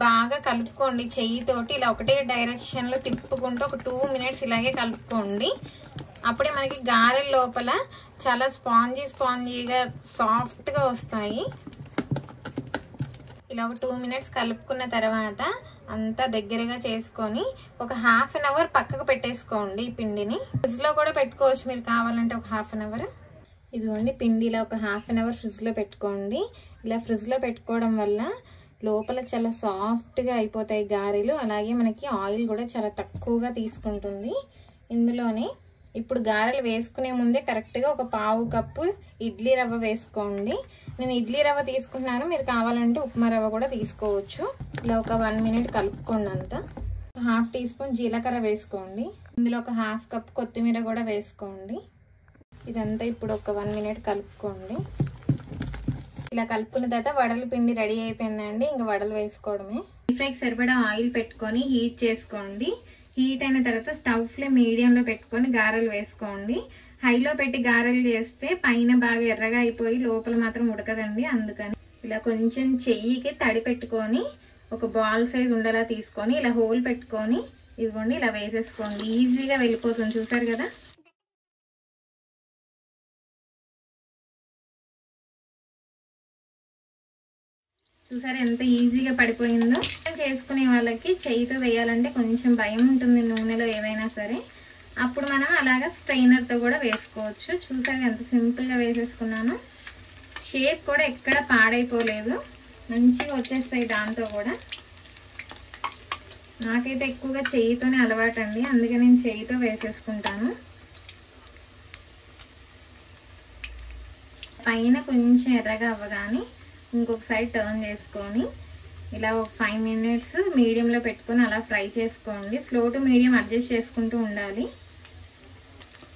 బాగా కలుపుకోండి చెయ్యితోటి. ఇలా ఒకటే డైరెక్షన్లో తిప్పుకుంటూ ఒక 2 minutes ఇలాగే కలుపుకోండి. అప్పుడే మనకి గారెల లోపల చాలా స్పాంజీగా సాఫ్ట్గా వస్తాయి. ఇలా ఒక 2 minutes కలుపుకున్న తర్వాత అంతా దగ్గరగా చేసుకొని ఒక 1/2 hour పక్కకు పెట్టేసుకోండి. ఈ పిండిని ఫ్రిడ్జ్లో కూడా పెట్టుకోవచ్చు మీరు కావాలంటే ఒక 1/2 hour. ఇదిగోండి, పిండి ఇలా ఒక 1/2 hour ఫ్రిడ్జ్లో పెట్టుకోండి. ఇలా ఫ్రిడ్జ్లో పెట్టుకోవడం వల్ల లోపల చాలా సాఫ్ట్గా అయిపోతాయి గారెలు. అలాగే మనకి ఆయిల్ కూడా చాలా తక్కువగా తీసుకుంటుంది. ఇందులోనే ఇప్పుడు గారెలు వేసుకునే ముందే కరెక్ట్గా ఒక 1/2 కప్పు ఇడ్లీ రవ్వ వేసుకోండి. నేను ఇడ్లీ రవ్వ తీసుకుంటున్నాను, మీరు కావాలంటే ఉప్మా రవ్వ కూడా తీసుకోవచ్చు. ఇలా ఒక 1 minute కలుపుకోండి. అంతా 1/2 టీ స్పూన్ జీలకర్ర వేసుకోండి. ఇందులో ఒక 1/2 కప్ కొత్తిమీర కూడా వేసుకోండి. ఇదంతా ఇప్పుడు ఒక 1 minute కలుపుకోండి. ఇలా కలుపుకున్న తర్వాత వడల పిండి రెడీ అయిపోయిందండి. ఇంకా వడలు వేసుకోవడమే. డీప్ ఫ్రైకి సరిపడా ఆయిల్ పెట్టుకొని హీట్ చేసుకోండి. హీట్ అయిన తర్వాత స్టవ్ ఫ్లేమ్ మీడియంలో పెట్టుకొని గారెలు వేసుకోండి. హైలో పెట్టి గారెలు చేస్తే పైన బాగా ఎర్రగా అయిపోయి లోపల మాత్రం ఉడకదండి. అందుకని ఇలా కొంచెం చెయ్యికి తడి పెట్టుకొని ఒక బాల్ సైజ్ ఉండేలా తీసుకొని ఇలా హోల్ పెట్టుకొని ఇదిగోండి ఇలా వేసేసుకోండి. ఈజీగా వెళ్ళిపోతుంది. చూసారు కదా, చూసారు ఎంత ఈజీగా పడిపోయిందో. చేసుకునే వాళ్ళకి చెయ్యితో వేయాలంటే కొంచెం భయం ఉంటుంది నూనెలో ఏవైనా సరే. అప్పుడు మనం అలాగా స్ట్రైనర్తో కూడా వేసుకోవచ్చు. చూసారు ఎంత సింపుల్గా వేసేసుకున్నాను. షేప్ కూడా ఎక్కడ పాడైపోలేదు, మంచిగా వచ్చేస్తాయి దాంతో కూడా. నాకైతే ఎక్కువగా చెయ్యితోనే అలవాటు అండి, అందుకే నేను చెయ్యితో వేసేసుకుంటాను. పైన కొంచెం ఎర్రగా అవ్వగానే ఇంకొక సైడ్ టర్న్ చేసుకొని ఇలా ఒక 5 minutes మీడియంలో పెట్టుకొని అలా ఫ్రై చేసుకోండి. స్లో టు మీడియం అడ్జస్ట్ చేసుకుంటూ ఉండాలి.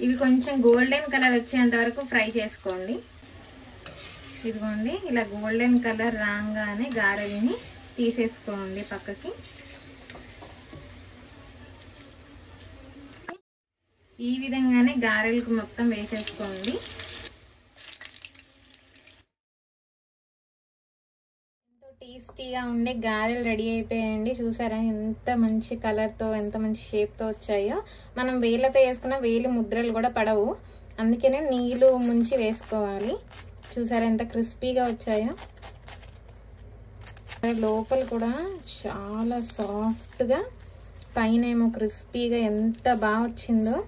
ఇవి కొంచెం గోల్డెన్ కలర్ వచ్చేంత వరకు ఫ్రై చేసుకోండి. ఇదిగోండి, ఇలా గోల్డెన్ కలర్ రాగానే గారెల్ని తీసేసుకోండి పక్కకి. ఈ విధంగానే గారెలకు మొత్తం వేసేసుకోండి. టేస్టీగా ఉండే గారెలు రెడీ అయిపోయాయండి. చూసారా ఎంత మంచి కలర్తో ఎంత మంచి షేప్తో వచ్చాయో. మనం వేళ్ళతో వేసుకున్న వేలి ముద్రలు కూడా పడవు, అందుకనే నీళ్ళు ముంచి వేసుకోవాలి. చూసారా ఎంత క్రిస్పీగా వచ్చాయో. లోపల కూడా చాలా సాఫ్ట్గా, పైన ఏమో క్రిస్పీగా ఎంత బాగా వచ్చిందో.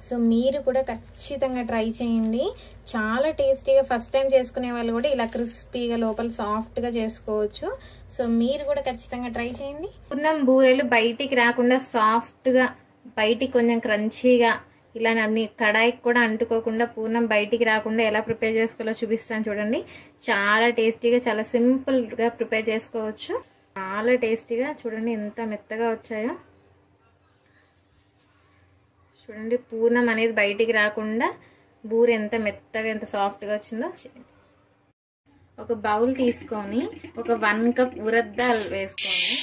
సో మీరు కూడా ఖచ్చితంగా ట్రై చేయండి, చాలా టేస్టీగా. ఫస్ట్ టైం చేసుకునే వాళ్ళు కూడా ఇలా క్రిస్పీగా లోపల సాఫ్ట్గా చేసుకోవచ్చు. సో మీరు కూడా ఖచ్చితంగా ట్రై చేయండి. పూర్ణం బూరెలు బయటికి రాకుండా సాఫ్ట్గా, బయటికి కొంచెం క్రంచీగా, ఇలా అన్ని కడాయికి కూడా అంటుకోకుండా పూర్ణం బయటికి రాకుండా ఎలా ప్రిపేర్ చేసుకోవాలో చూపిస్తాను చూడండి. చాలా టేస్టీగా, చాలా సింపుల్గా ప్రిపేర్ చేసుకోవచ్చు. చాలా టేస్టీగా. చూడండి ఎంత మెత్తగా వచ్చాయో. చూడండి పూర్ణం అనేది బయటికి రాకుండా బూరె ఎంత మెత్తగా ఎంత సాఫ్ట్గా వచ్చిందో. ఒక బౌల్ తీసుకొని ఒక 1 కప్ ఉరద్ద వేసుకొని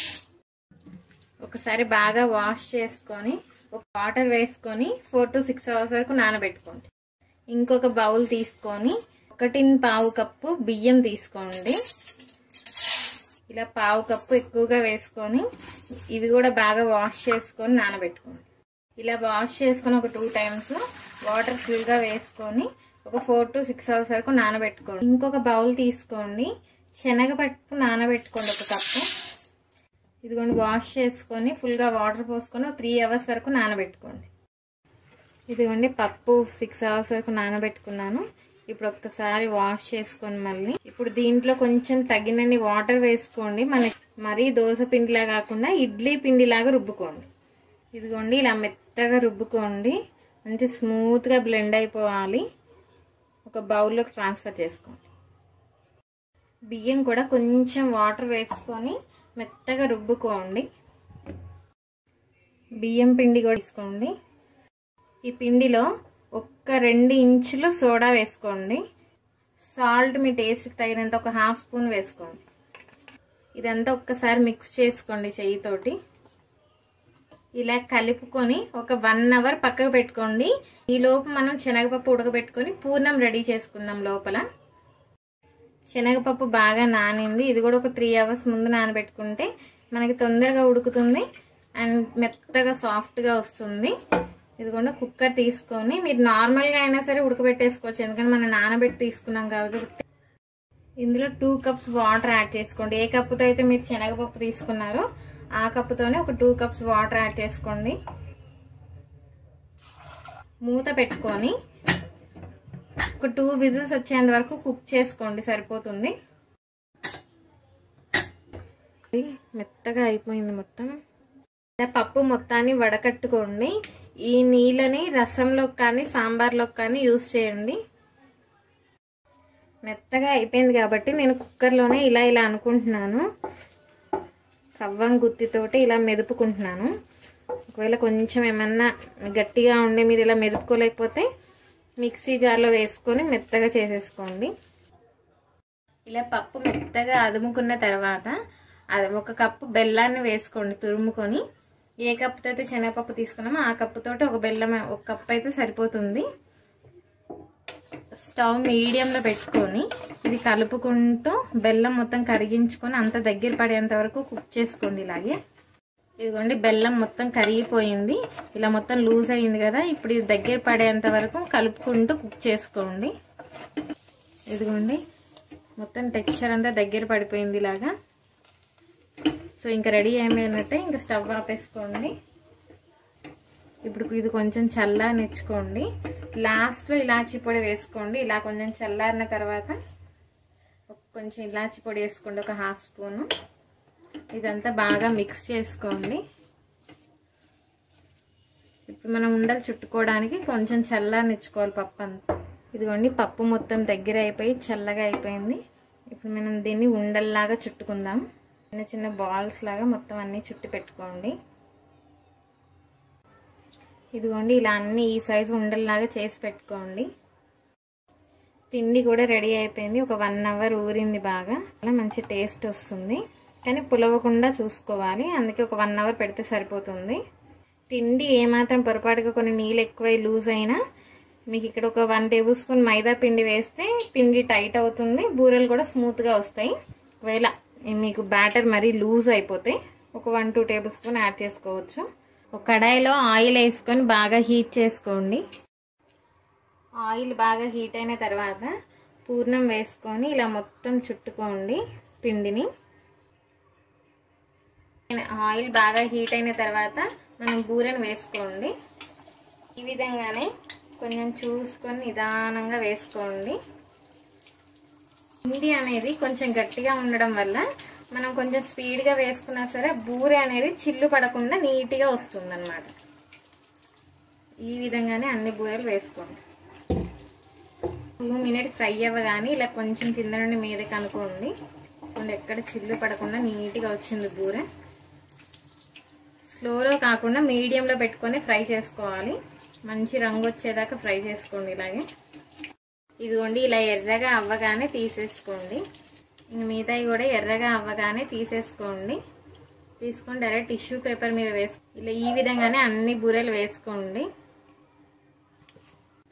ఒకసారి బాగా వాష్ చేసుకొని ఒక వాటర్ వేసుకొని 4 to 6 hours వరకు నానబెట్టుకోండి. ఇంకొక బౌల్ తీసుకొని 1.25 కప్పు బియ్యం తీసుకోండి. ఇలా 1/2 కప్పు ఎక్కువగా వేసుకొని ఇవి కూడా బాగా వాష్ చేసుకొని నానబెట్టుకోండి. ఇలా వాష్ చేసుకొని ఒక 2 times వాటర్ ఫుల్గా వేసుకొని ఒక 4 to 6 hours వరకు నానబెట్టుకోండి. ఇంకొక బౌల్ తీసుకోండి, శనగపప్పు నానబెట్టుకోండి 1 కప్పు. ఇదిగోండి వాష్ చేసుకొని ఫుల్గా వాటర్ పోసుకొని 3 hours వరకు నానబెట్టుకోండి. ఇదిగోండి పప్పు 6 hours వరకు నానబెట్టుకున్నాను. ఇప్పుడు ఒక్కసారి వాష్ చేసుకొని మళ్ళీ ఇప్పుడు దీంట్లో కొంచెం తగినన్ని వాటర్ వేసుకోండి. మనకి మరీ దోశ పిండిలా కాకుండా ఇడ్లీ పిండిలాగా రుబ్బుకోండి. ఇదిగోండి ఇలా మెత్తగా రుబ్బుకోండి, మంచి స్మూత్గా బ్లెండ్ అయిపోవాలి. ఒక బౌల్లోకి ట్రాన్స్ఫర్ చేసుకోండి. బియ్యం కూడా కొంచెం వాటర్ వేసుకొని మెత్తగా రుబ్బుకోండి. బియ్యం పిండి కూడా తీసుకోండి. ఈ పిండిలో 1-2 ఇంచులు సోడా వేసుకోండి. సాల్ట్ మీ టేస్ట్కి తగినంత ఒక 1/2 స్పూన్ వేసుకోండి. ఇదంతా ఒక్కసారి మిక్స్ చేసుకోండి చెయ్యితోటి. ఇలా కలుపుకొని ఒక 1 hour పక్కకు పెట్టుకోండి. ఈ లోపు మనం శనగపప్పు ఉడకబెట్టుకొని పూర్ణం రెడీ చేసుకుందాం. లోపల శనగపప్పు బాగా నానింది. ఇది కూడా ఒక 3 hours ముందు నానబెట్టుకుంటే మనకి తొందరగా ఉడుకుతుంది అండ్ మెత్తగా సాఫ్ట్గా వస్తుంది. ఇదిగోండి కుక్కర్ తీసుకొని మీరు నార్మల్గా అయినా సరే ఉడకబెట్టేసుకోవచ్చు, ఎందుకంటే మనం నానబెట్టి తీసుకున్నాం కాబట్టి. ఇందులో 2 cups వాటర్ యాడ్ చేసుకోండి. ఏ కప్పుతో అయితే మీరు శనగపప్పు తీసుకున్నారో ఆ కప్పుతోనే ఒక 2 cups వాటర్ యాడ్ చేసుకోండి. మూత పెట్టుకొని ఒక 2 whistles వచ్చేంత వరకు కుక్ చేసుకోండి, సరిపోతుంది. మెత్తగా అయిపోయింది మొత్తం. పప్పు మొత్తాన్ని వడకట్టుకోండి. ఈ నీళ్ళని రసంలోకి కానీ సాంబార్లోకి కానీ యూజ్ చేయండి. మెత్తగా అయిపోయింది కాబట్టి నేను కుక్కర్లోనే ఇలా అనుకుంటున్నాను. కవ్వం గుత్తితోటి ఇలా మెదుపుకుంటున్నాను. ఒకవేళ కొంచెం ఏమన్నా గట్టిగా ఉండి మీరు ఇలా మెదుపుకోలేకపోతే మిక్సీ జార్లో వేసుకొని మెత్తగా చేసేసుకోండి. ఇలా పప్పు మెత్తగా అదుముకున్న తర్వాత అది 1 కప్పు బెల్లాన్ని వేసుకోండి తురుముకొని. ఏ కప్పుతో అయితే శనగపప్పు తీసుకున్నామో ఆ కప్పుతోటి ఒక బెల్లం 1 కప్పు అయితే సరిపోతుంది. స్టవ్ మీడియంలో పెట్టుకొని ఇది కలుపుకుంటూ బెల్లం మొత్తం కరిగించుకొని అంత దగ్గర పడేంత వరకు కుక్ చేసుకోండి. ఇలాగే ఇదిగోండి బెల్లం మొత్తం కరిగిపోయింది, ఇలా మొత్తం లూజ్ అయింది కదా. ఇప్పుడు ఇది దగ్గర పడేంత వరకు కలుపుకుంటూ కుక్ చేసుకోండి. ఇదిగోండి మొత్తం టెక్స్చర్ అంతా దగ్గర పడిపోయింది ఇలాగా. సో ఇంకా రెడీ అయిపోయినట్టే, ఇంకా స్టవ్ ఆపేసుకోండి. ఇప్పుడు ఇది కొంచెం చల్లారనిచ్చుకోండి. లాస్ట్లో ఇలాచీ పొడి వేసుకోండి. ఇలా కొంచెం చల్లారిన తర్వాత కొంచెం ఇలాచీ పొడి వేసుకోండి, ఒక 1/2 స్పూను. ఇదంతా బాగా మిక్స్ చేసుకోండి. ఇప్పుడు మనం ఉండలు చుట్టుకోవడానికి కొంచెం చల్లారనిచ్చుకోవాలి పప్పు అంతా. ఇదిగోండి పప్పు మొత్తం దగ్గర అయిపోయి చల్లగా అయిపోయింది. ఇప్పుడు మనం దీన్ని ఉండల్లాగా చుట్టుకుందాం. చిన్న చిన్న బాల్స్ లాగా మొత్తం అన్నీ చుట్టి పెట్టుకోండి. ఇదిగోండి ఇలా అన్ని ఈ సైజు ఉండల్లాగా చేసి పెట్టుకోండి. పిండి కూడా రెడీ అయిపోయింది. ఒక 1 hour ఊరింది బాగా, అలా మంచి టేస్ట్ వస్తుంది. కానీ పులవకుండా చూసుకోవాలి, అందుకే ఒక 1 hour పెడితే సరిపోతుంది. పిండి ఏమాత్రం పొరపాటుగా కొన్ని నీళ్ళు ఎక్కువై లూజ్ అయినా మీకు ఇక్కడ ఒక 1 tablespoon మైదా పిండి వేస్తే పిండి టైట్ అవుతుంది, బూరెలు కూడా స్మూత్గా వస్తాయి. ఒకవేళ మీకు బ్యాటర్ మరీ లూజ్ అయిపోతే ఒక 1-2 టేబుల్ స్పూన్ యాడ్ చేసుకోవచ్చు. ఒక కడాయిలో ఆయిల్ వేసుకొని బాగా హీట్ చేసుకోండి. ఆయిల్ బాగా హీట్ అయిన తర్వాత పూర్ణం వేసుకొని ఇలా మొత్తం చుట్టుకోండి పిండిని. ఆయిల్ బాగా హీట్ అయిన తర్వాత మనం బూరెను వేసుకోండి. ఈ విధంగానే కొంచెం చూసుకొని నిదానంగా వేసుకోండి. పిండి అనేది కొంచెం గట్టిగా ఉండడం వల్ల మనం కొంచెం స్పీడ్గా వేసుకున్నా సరే బూరె అనేది చిల్లు పడకుండా నీట్గా వస్తుంది అన్నమాట. ఈ విధంగానే అన్ని బూరెలు వేసుకోండి. 2 మినిట్స్ ఫ్రై అవ్వగానే ఇలా కొంచెం కింద నుండి మీదకి అనుకోండి. చూడండి ఎక్కడ చిల్లు పడకుండా నీట్గా వచ్చింది బూరె. స్లోలో కాకుండా మీడియంలో పెట్టుకొని ఫ్రై చేసుకోవాలి. మంచి రంగు వచ్చేదాకా ఫ్రై చేసుకోండి. ఇలాగే ఇదిగోండి ఇలా ఎర్రగా అవ్వగానే తీసేసుకోండి. ఇంక మిగతాయి కూడా ఎర్రగా అవ్వగానే తీసేసుకోండి. తీసుకొని డైరెక్ట్ టిష్యూ పేపర్ మీద ఇలా ఈ విధంగానే అన్ని బూరెలు వేసుకోండి.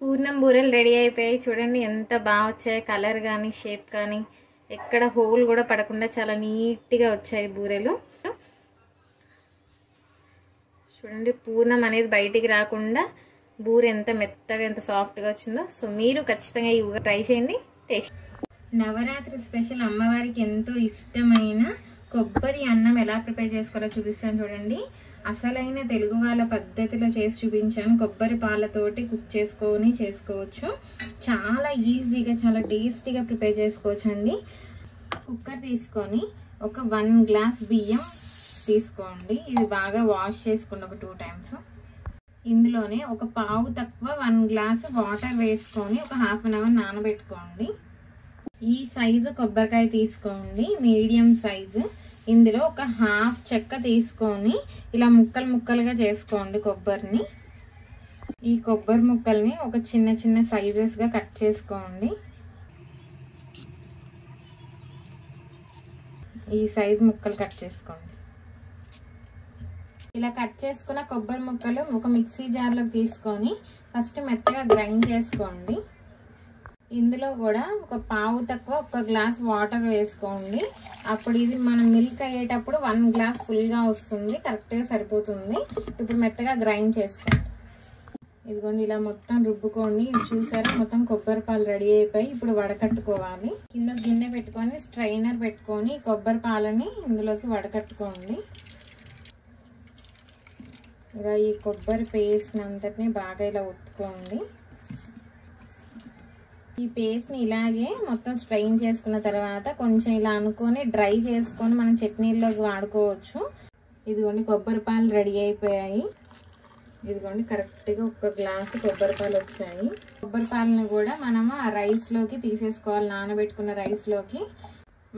పూర్ణం బూరెలు రెడీ అయిపోయాయి. చూడండి ఎంత బాగా వచ్చాయి. కలర్ కానీ షేప్ కానీ ఎక్కడ హోల్ కూడా పడకుండా చాలా నీట్గా వచ్చాయి బూరెలు. చూడండి పూర్ణం అనేది బయటికి రాకుండా బూరె ఎంత మెత్తగా ఎంత సాఫ్ట్గా వచ్చిందో. సో మీరు ఖచ్చితంగా ఈ ట్రై చేయండి. టేస్ట్ నవరాత్రి స్పెషల్ అమ్మవారికి ఎంతో ఇష్టమైన కొబ్బరి అన్నం ఎలా ప్రిపేర్ చేసుకోవాలో చూపిస్తాను చూడండి. అసలైన తెలుగు వాళ్ళ పద్ధతిలో చేసి చూపించాను. కొబ్బరి పాలతోటి కుక్ చేసుకొని చేసుకోవచ్చు. చాలా ఈజీగా చాలా టేస్టీగా ప్రిపేర్ చేసుకోవచ్చు అండి. కుక్కర్ తీసుకొని ఒక 1 గ్లాస్ బియ్యం తీసుకోండి. ఇది బాగా వాష్ చేసుకోండి ఒక 2 టైమ్స్. ఇందులోనే ఒక పావు తక్కువ 1 గ్లాస్ వాటర్ వేసుకొని ఒక హాఫ్ అన్ అవర్ నానబెట్టుకోండి. ఈ సైజు కొబ్బరికాయ తీసుకోండి, మీడియం సైజు. ఇందులో ఒక హాఫ్ చెక్క తీసుకొని ఇలా ముక్కలు ముక్కలుగా చేసుకోండి కొబ్బరిని. ఈ కొబ్బరి ముక్కల్ని ఒక చిన్న చిన్న సైజెస్గా కట్ చేసుకోండి. ఈ సైజు ముక్కలు కట్ చేసుకోండి. ఇలా కట్ చేసుకున్న కొబ్బరి ముక్కలు ఒక మిక్సీ జార్లోకి తీసుకొని ఫస్ట్ మెత్తగా గ్రైండ్ చేసుకోండి. ఇందులో కూడా ఒక పావు తక్కువ 1 గ్లాస్ వాటర్ వేసుకోండి. అప్పుడు ఇది మనం మిల్క్ అయ్యేటప్పుడు 1 గ్లాస్ ఫుల్గా వస్తుంది, కరెక్ట్గా సరిపోతుంది. ఇప్పుడు మెత్తగా గ్రైండ్ చేసుకోండి. ఇదిగోండి ఇలా మొత్తం రుబ్బుకోండి. చూసారా మొత్తం కొబ్బరి పాలు రెడీ అయిపోయి ఇప్పుడు వడకట్టుకోవాలి. కింద గిన్నె పెట్టుకొని స్ట్రైనర్ పెట్టుకొని కొబ్బరి పాలని ఇందులోకి వడకట్టుకోండి. ఇలా ఈ కొబ్బరి పేస్ట్ అంతటిని బాగా ఇలా ఒత్తుకోండి. ఈ పేస్ట్ని ఇలాగే మొత్తం స్ట్రెయిన్ చేసుకున్న తర్వాత కొంచెం ఇలా అనుకొని డ్రై చేసుకొని మనం చట్నీల్లోకి వాడుకోవచ్చు. ఇదిగోండి కొబ్బరి పాలు రెడీ అయిపోయాయి. ఇదిగోండి కరెక్ట్గా 1 గ్లాసు కొబ్బరి పాలు వచ్చాయి. కొబ్బరి పాలను కూడా మనము ఆ రైస్లోకి తీసేసుకోవాలి. నానబెట్టుకున్న రైస్లోకి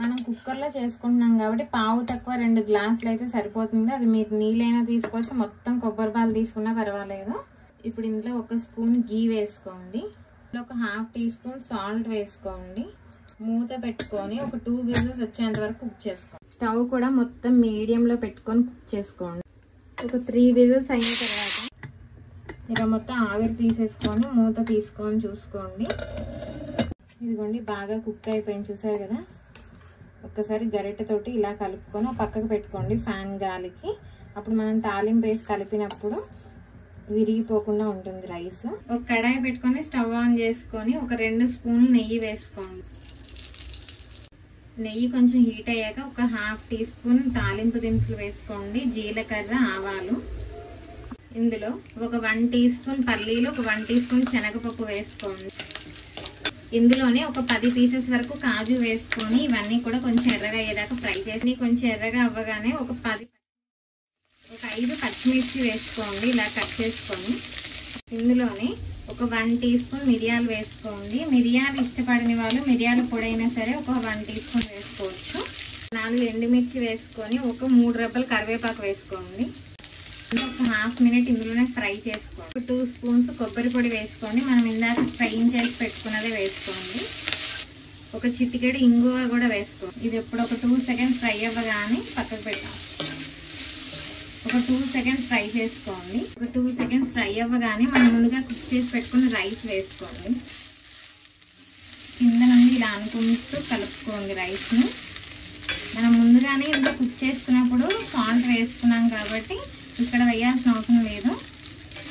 మనం కుక్కర్లో చేసుకుంటున్నాం కాబట్టి పావు తక్కువ 2 గ్లాసులు అయితే సరిపోతుంది. అది మీరు నీళ్ళైనా తీసుకోవచ్చు, మొత్తం కొబ్బరి పాలు తీసుకున్నా పర్వాలేదు. ఇప్పుడు ఇందులో 1 స్పూన్ గీ వేసుకోండి. ఇందులో ఒక హాఫ్ టీ స్పూన్ సాల్ట్ వేసుకోండి. మూత పెట్టుకొని ఒక 2 విజిల్స్ వచ్చేంత వరకు కుక్ చేసుకోండి. స్టవ్ కూడా మొత్తం మీడియంలో పెట్టుకొని కుక్ చేసుకోండి. ఒక 3 విజిల్స్ అయిన తర్వాత ఇలా మొత్తం ఆవిరి తీసేసుకొని మూత తీసుకొని చూసుకోండి. ఇదిగోండి బాగా కుక్ అయిపోయింది చూసారు కదా. ఒక్కసారి గరిటెతోటి ఇలా కలుపుకొని పక్కకు పెట్టుకోండి ఫ్యాన్ గాలికి. అప్పుడు మనం తాలింపు వేసి కలిపినప్పుడు విరిగిపోకుండా ఉంటుంది రైస్. ఒక కడాయి పెట్టుకొని స్టవ్ ఆన్ చేసుకొని ఒక 2 స్పూన్లు నెయ్యి వేసుకోండి. నెయ్యి కొంచెం హీట్ అయ్యాక ఒక హాఫ్ టీ స్పూన్ తాలింపు దినుసులు వేసుకోండి. జీలకర్ర, ఆవాలు. ఇందులో ఒక 1 టీ స్పూన్ పల్లీలు, ఒక 1 టీ స్పూన్ శనగపప్పు వేసుకోండి. ఇందులోనే ఒక 10 పీసెస్ వరకు కాజు వేసుకొని ఇవన్నీ కూడా కొంచెం ఎర్రగా అయ్యేదాకా ఫ్రై చేసి కొంచెం ఎర్రగా అవ్వగానే ఒక 5 పచ్చిమిర్చి వేసుకోండి ఇలా కట్ చేసుకొని. ఇందులోనే ఒక 1 టీ స్పూన్ మిరియాలు వేసుకోండి. మిరియాలు ఇష్టపడని వాళ్ళు మిరియాల పొడి అయినా సరే ఒక 1 టీ స్పూన్ వేసుకోవచ్చు. 4 ఎండుమిర్చి వేసుకొని ఒక 3 రెబ్బలు కరివేపాకు వేసుకోండి. ఒక హాఫ్ మినిట్ ఇందులోనే ఫ్రై చేసుకోండి. 2 స్పూన్స్ కొబ్బరి పొడి వేసుకోండి. మనం ఇందాక ఫ్రై చేసి పెట్టుకున్నదే వేసుకోండి. ఒక చిటికెడు ఇంగువ కూడా వేసుకోండి. ఇది ఇప్పుడు ఒక 2 సెకండ్స్ ఫ్రై అవ్వగానే పక్కకు పెట్టాలి. ఒక 2 సెకండ్స్ ఫ్రై చేసుకోండి. ఒక 2 సెకండ్స్ ఫ్రై అవ్వగానే మనం ముందుగా కుక్ చేసి పెట్టుకున్న రైస్ వేసుకోండి. కింద నుండి ఇలా అనుకుంటూ కలుపుకోండి రైస్ని. మనం ముందుగానే ఇందులో కుక్ చేసుకున్నప్పుడు సాల్ట్ వేసుకున్నాం కాబట్టి ఇక్కడ వేయాల్సిన అవసరం లేదు.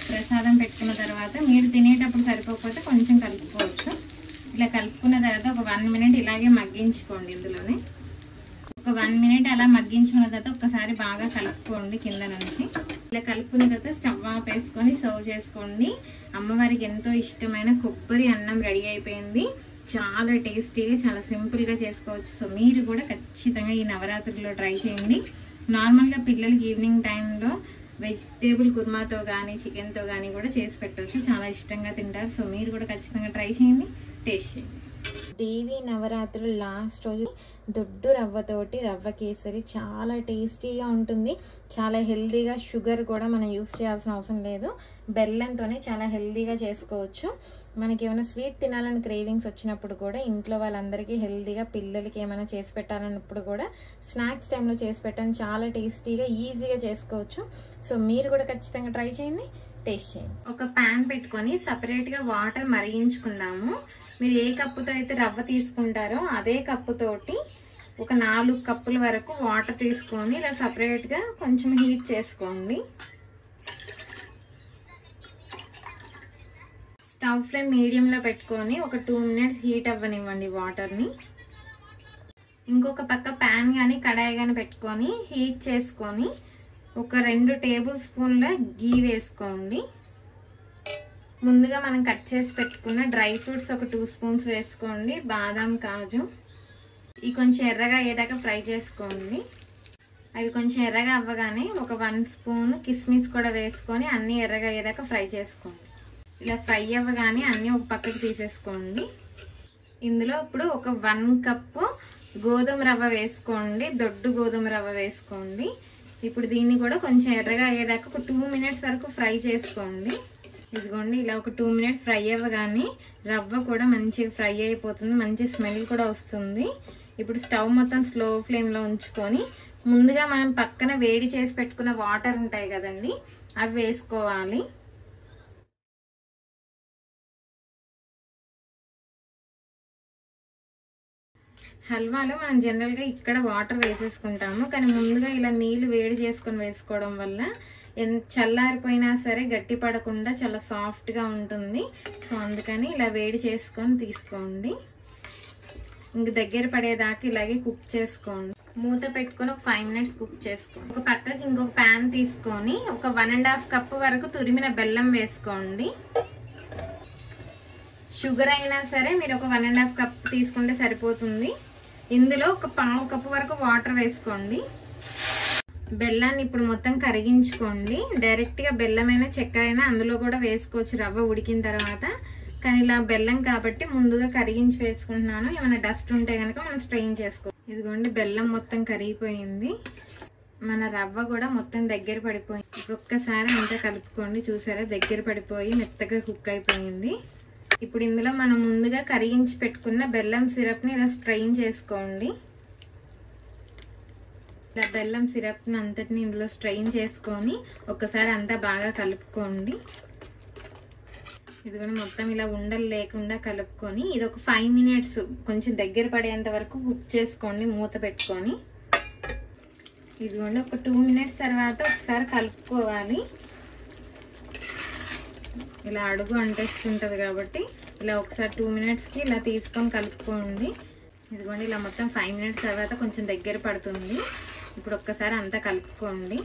ప్రసాదం పెట్టుకున్న తర్వాత మీరు తినేటప్పుడు సరిపోకపోతే కొంచెం కలుపుకోవచ్చు. ఇలా కలుపుకున్న తర్వాత ఒక 1 మినిట్ ఇలాగే మగ్గించుకోండి. ఇందులోనే ఒక 1 మినిట్ అలా మగ్గించుకున్న తర్వాత ఒక్కసారి బాగా కలుపుకోండి కింద నుంచి. ఇలా కలుపుకున్న తర్వాత స్టవ్ ఆపేసుకొని సర్వ్ చేసుకోండి. అమ్మవారికి ఎంతో ఇష్టమైన కొబ్బరి అన్నం రెడీ అయిపోయింది. చాలా టేస్టీగా, చాలా సింపుల్గా చేసుకోవచ్చు. సో మీరు కూడా ఖచ్చితంగా ఈ నవరాత్రుల్లో ట్రై చేయండి. నార్మల్గా పిల్లలకి ఈవినింగ్ టైంలో వెజిటేబుల్ కుర్మాతో కానీ చికెన్తో కానీ కూడా చేసి పెట్టవచ్చు. చాలా ఇష్టంగా తింటారు. సో మీరు కూడా ఖచ్చితంగా ట్రై చేయండి, టేస్ట్ చేయండి. దేవి నవరాత్రులు లాస్ట్ రోజు దొడ్డు రవ్వతోటి రవ్వ కేసరి చాలా టేస్టీగా ఉంటుంది. చాలా హెల్తీగా, షుగర్ కూడా మనం యూస్ చేయాల్సిన అవసరం లేదు. బెల్లంతోనే చాలా హెల్తీగా చేసుకోవచ్చు. మనకి ఏమైనా స్వీట్ తినాలని క్రేవింగ్స్ వచ్చినప్పుడు కూడా ఇంట్లో వాళ్ళందరికీ హెల్తీగా, పిల్లలకి ఏమైనా చేసి పెట్టాలన్నప్పుడు కూడా స్నాక్స్ టైంలో చేసి పెట్టాలని చాలా టేస్టీగా, ఈజీగా చేసుకోవచ్చు. సో మీరు కూడా ఖచ్చితంగా ట్రై చేయండి, టేస్ట్ చేయండి. ఒక ప్యాన్ పెట్టుకొని సపరేట్గా వాటర్ మరిగించుకుందాము. మీరు ఏ కప్పుతో అయితే రవ్వ తీసుకుంటారో అదే కప్పుతోటి ఒక 4 కప్పుల వరకు వాటర్ తీసుకొని ఇలా సపరేట్గా కొంచెం హీట్ చేసుకోండి. స్టవ్ ఫ్లేమ్ మీడియంలో పెట్టుకొని ఒక 2 మినిట్స్ హీట్ అవ్వనివ్వండి వాటర్ని. ఇంకొక పక్క ప్యాన్ కానీ కడాయి కానీ పెట్టుకొని హీట్ చేసుకొని ఒక 2 టేబుల్ స్పూన్ల గీ వేసుకోండి. ముందుగా మనం కట్ చేసి పెట్టుకున్న డ్రై ఫ్రూట్స్ ఒక 2 స్పూన్స్ వేసుకోండి. బాదం, కాజు ఇవి కొంచెం ఎర్రగా అయ్యేదాకా ఫ్రై చేసుకోండి. అవి కొంచెం ఎర్రగా అవ్వగానే ఒక 1 స్పూన్ కిస్మిస్ కూడా వేసుకొని అన్నీ ఎర్రగా అయ్యేదాకా ఫ్రై చేసుకోండి. ఇలా ఫ్రై అవ్వగానే అన్నీ ఒక పక్కకి తీసేసుకోండి. ఇందులో ఇప్పుడు ఒక 1 కప్పు గోధుమ రవ్వ వేసుకోండి. దొడ్డు గోధుమ రవ్వ వేసుకోండి. ఇప్పుడు దీన్ని కూడా కొంచెం ఎర్రగా అయ్యేదాకా ఒక 2 మినిట్స్ వరకు ఫ్రై చేసుకోండి. ఇదిగోండి ఇలా ఒక 2 మినిట్స్ ఫ్రై అవ్వగానే రవ్వ కూడా మంచిగా ఫ్రై అయిపోతుంది. మంచి స్మెల్ కూడా వస్తుంది. ఇప్పుడు స్టవ్ మొత్తం స్లో ఫ్లేమ్లో ఉంచుకొని ముందుగా మనం పక్కన వేడి చేసి పెట్టుకున్న వాటర్ ఉంటాయి కదండి, అవి వేసుకోవాలి. హల్వాలో మనం జనరల్గా ఇక్కడ వాటర్ వేసేసుకుంటాము, కానీ ముందుగా ఇలా నీళ్లు వేడి చేసుకొని వేసుకోవడం వల్ల చల్లారిపోయినా సరే గట్టి పడకుండా చాలా సాఫ్ట్గా ఉంటుంది. సో అందుకని ఇలా వేడి చేసుకొని తీసుకోండి. ఇంక దగ్గర పడేదాకా ఇలాగే కుక్ చేసుకోండి. మూత పెట్టుకొని ఒక 5 మినిట్స్ కుక్ చేసుకోండి. ఒక పక్కకి ఇంకొక ప్యాన్ తీసుకొని ఒక 1.5 కప్పు వరకు తురిమిన బెల్లం వేసుకోండి. షుగర్ అయినా సరే మీరు ఒక 1.5 కప్ తీసుకుంటే సరిపోతుంది. ఇందులో ఒక 1/2 కప్పు వరకు వాటర్ వేసుకోండి. బెల్లాన్ని ఇప్పుడు మొత్తం కరిగించుకోండి. డైరెక్ట్గా బెల్లమైనా చక్కెర అయినా అందులో కూడా వేసుకోవచ్చు రవ్వ ఉడికిన తర్వాత. కానీ ఇలా బెల్లం కాబట్టి ముందుగా కరిగించి వేసుకుంటున్నాను. ఏమైనా డస్ట్ ఉంటే కనుక మనం స్ట్రెయిన్ చేసుకో. ఇదిగోండి బెల్లం మొత్తం కరిగిపోయింది. మన రవ్వ కూడా మొత్తం దగ్గర పడిపోయింది. ఒక్కసారి అంతా కలుపుకోండి. చూసారా దగ్గర పడిపోయి మెత్తగా కుక్ అయిపోయింది. ఇప్పుడు ఇందులో మనం ముందుగా కరిగించి పెట్టుకున్న బెల్లం సిరప్ని ఇలా స్ట్రెయిన్ చేసుకోండి. ఇలా బెల్లం సిరప్ని అంతటిని ఇందులో స్ట్రెయిన్ చేసుకొని ఒక్కసారి అంతా బాగా కలుపుకోండి. ఇది కూడా మొత్తం ఇలా ఉండలు లేకుండా కలుపుకొని ఇది ఒక 5 మినిట్స్ కొంచెం దగ్గర పడేంత వరకు కుక్ చేసుకోండి మూత పెట్టుకొని. ఇదిగోండి ఒక 2 మినిట్స్ తర్వాత ఒకసారి కలుపుకోవాలి. ఇలా అడుగు అంటేస్తుంటుంది కాబట్టి ఇలా ఒకసారి 2 మినిట్స్కి ఇలా తీసుకొని కలుపుకోండి. ఇదిగోండి ఇలా మొత్తం 5 మినిట్స్ తర్వాత కొంచెం దగ్గర పడుతుంది. ఇప్పుడు ఒక్కసారి అంతా కలుపుకోండి.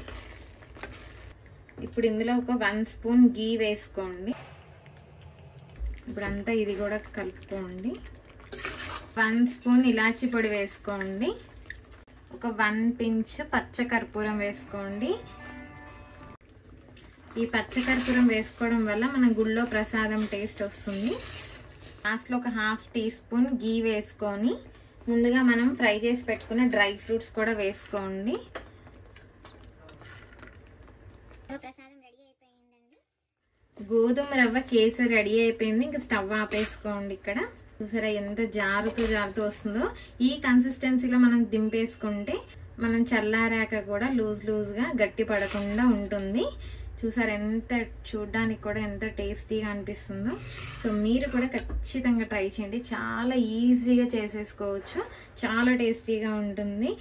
ఇప్పుడు ఇందులో ఒక 1 స్పూన్ గీ వేసుకోండి. ఇప్పుడు అంతా ఇది కూడా కలుపుకోండి. 1 స్పూన్ ఇలాచీ పొడి వేసుకోండి. ఒక 1 పించ్ పచ్చ కర్పూరం వేసుకోండి. ఈ పచ్చ కర్పూరం వేసుకోవడం వల్ల మన గుళ్ళో ప్రసాదం టేస్ట్ వస్తుంది. లాస్ట్లో ఒక 1/2 టీ స్పూన్ గీ వేసుకొని ముందుగా మనం ఫ్రై చేసి పెట్టుకున్న డ్రై ఫ్రూట్స్ కూడా వేసుకోండి. గోధుమ రవ్వ కేసరి రెడీ అయిపోయింది. ఇంకా స్టవ్ ఆపేసుకోండి. ఇక్కడ చూసారా ఎంత జారుతూ వస్తుందో. ఈ కన్సిస్టెన్సీలో మనం దింపేసుకుంటే మనం చల్లారాక కూడా లూజ్గా గట్టి పడకుండా ఉంటుంది. చూసారు ఎంత చూడడానికి కూడా ఎంత టేస్టీగా అనిపిస్తుందో. సో మీరు కూడా ఖచ్చితంగా ట్రై చేయండి. చాలా ఈజీగా చేసేసుకోవచ్చు. చాలా టేస్టీగా ఉంటుంది.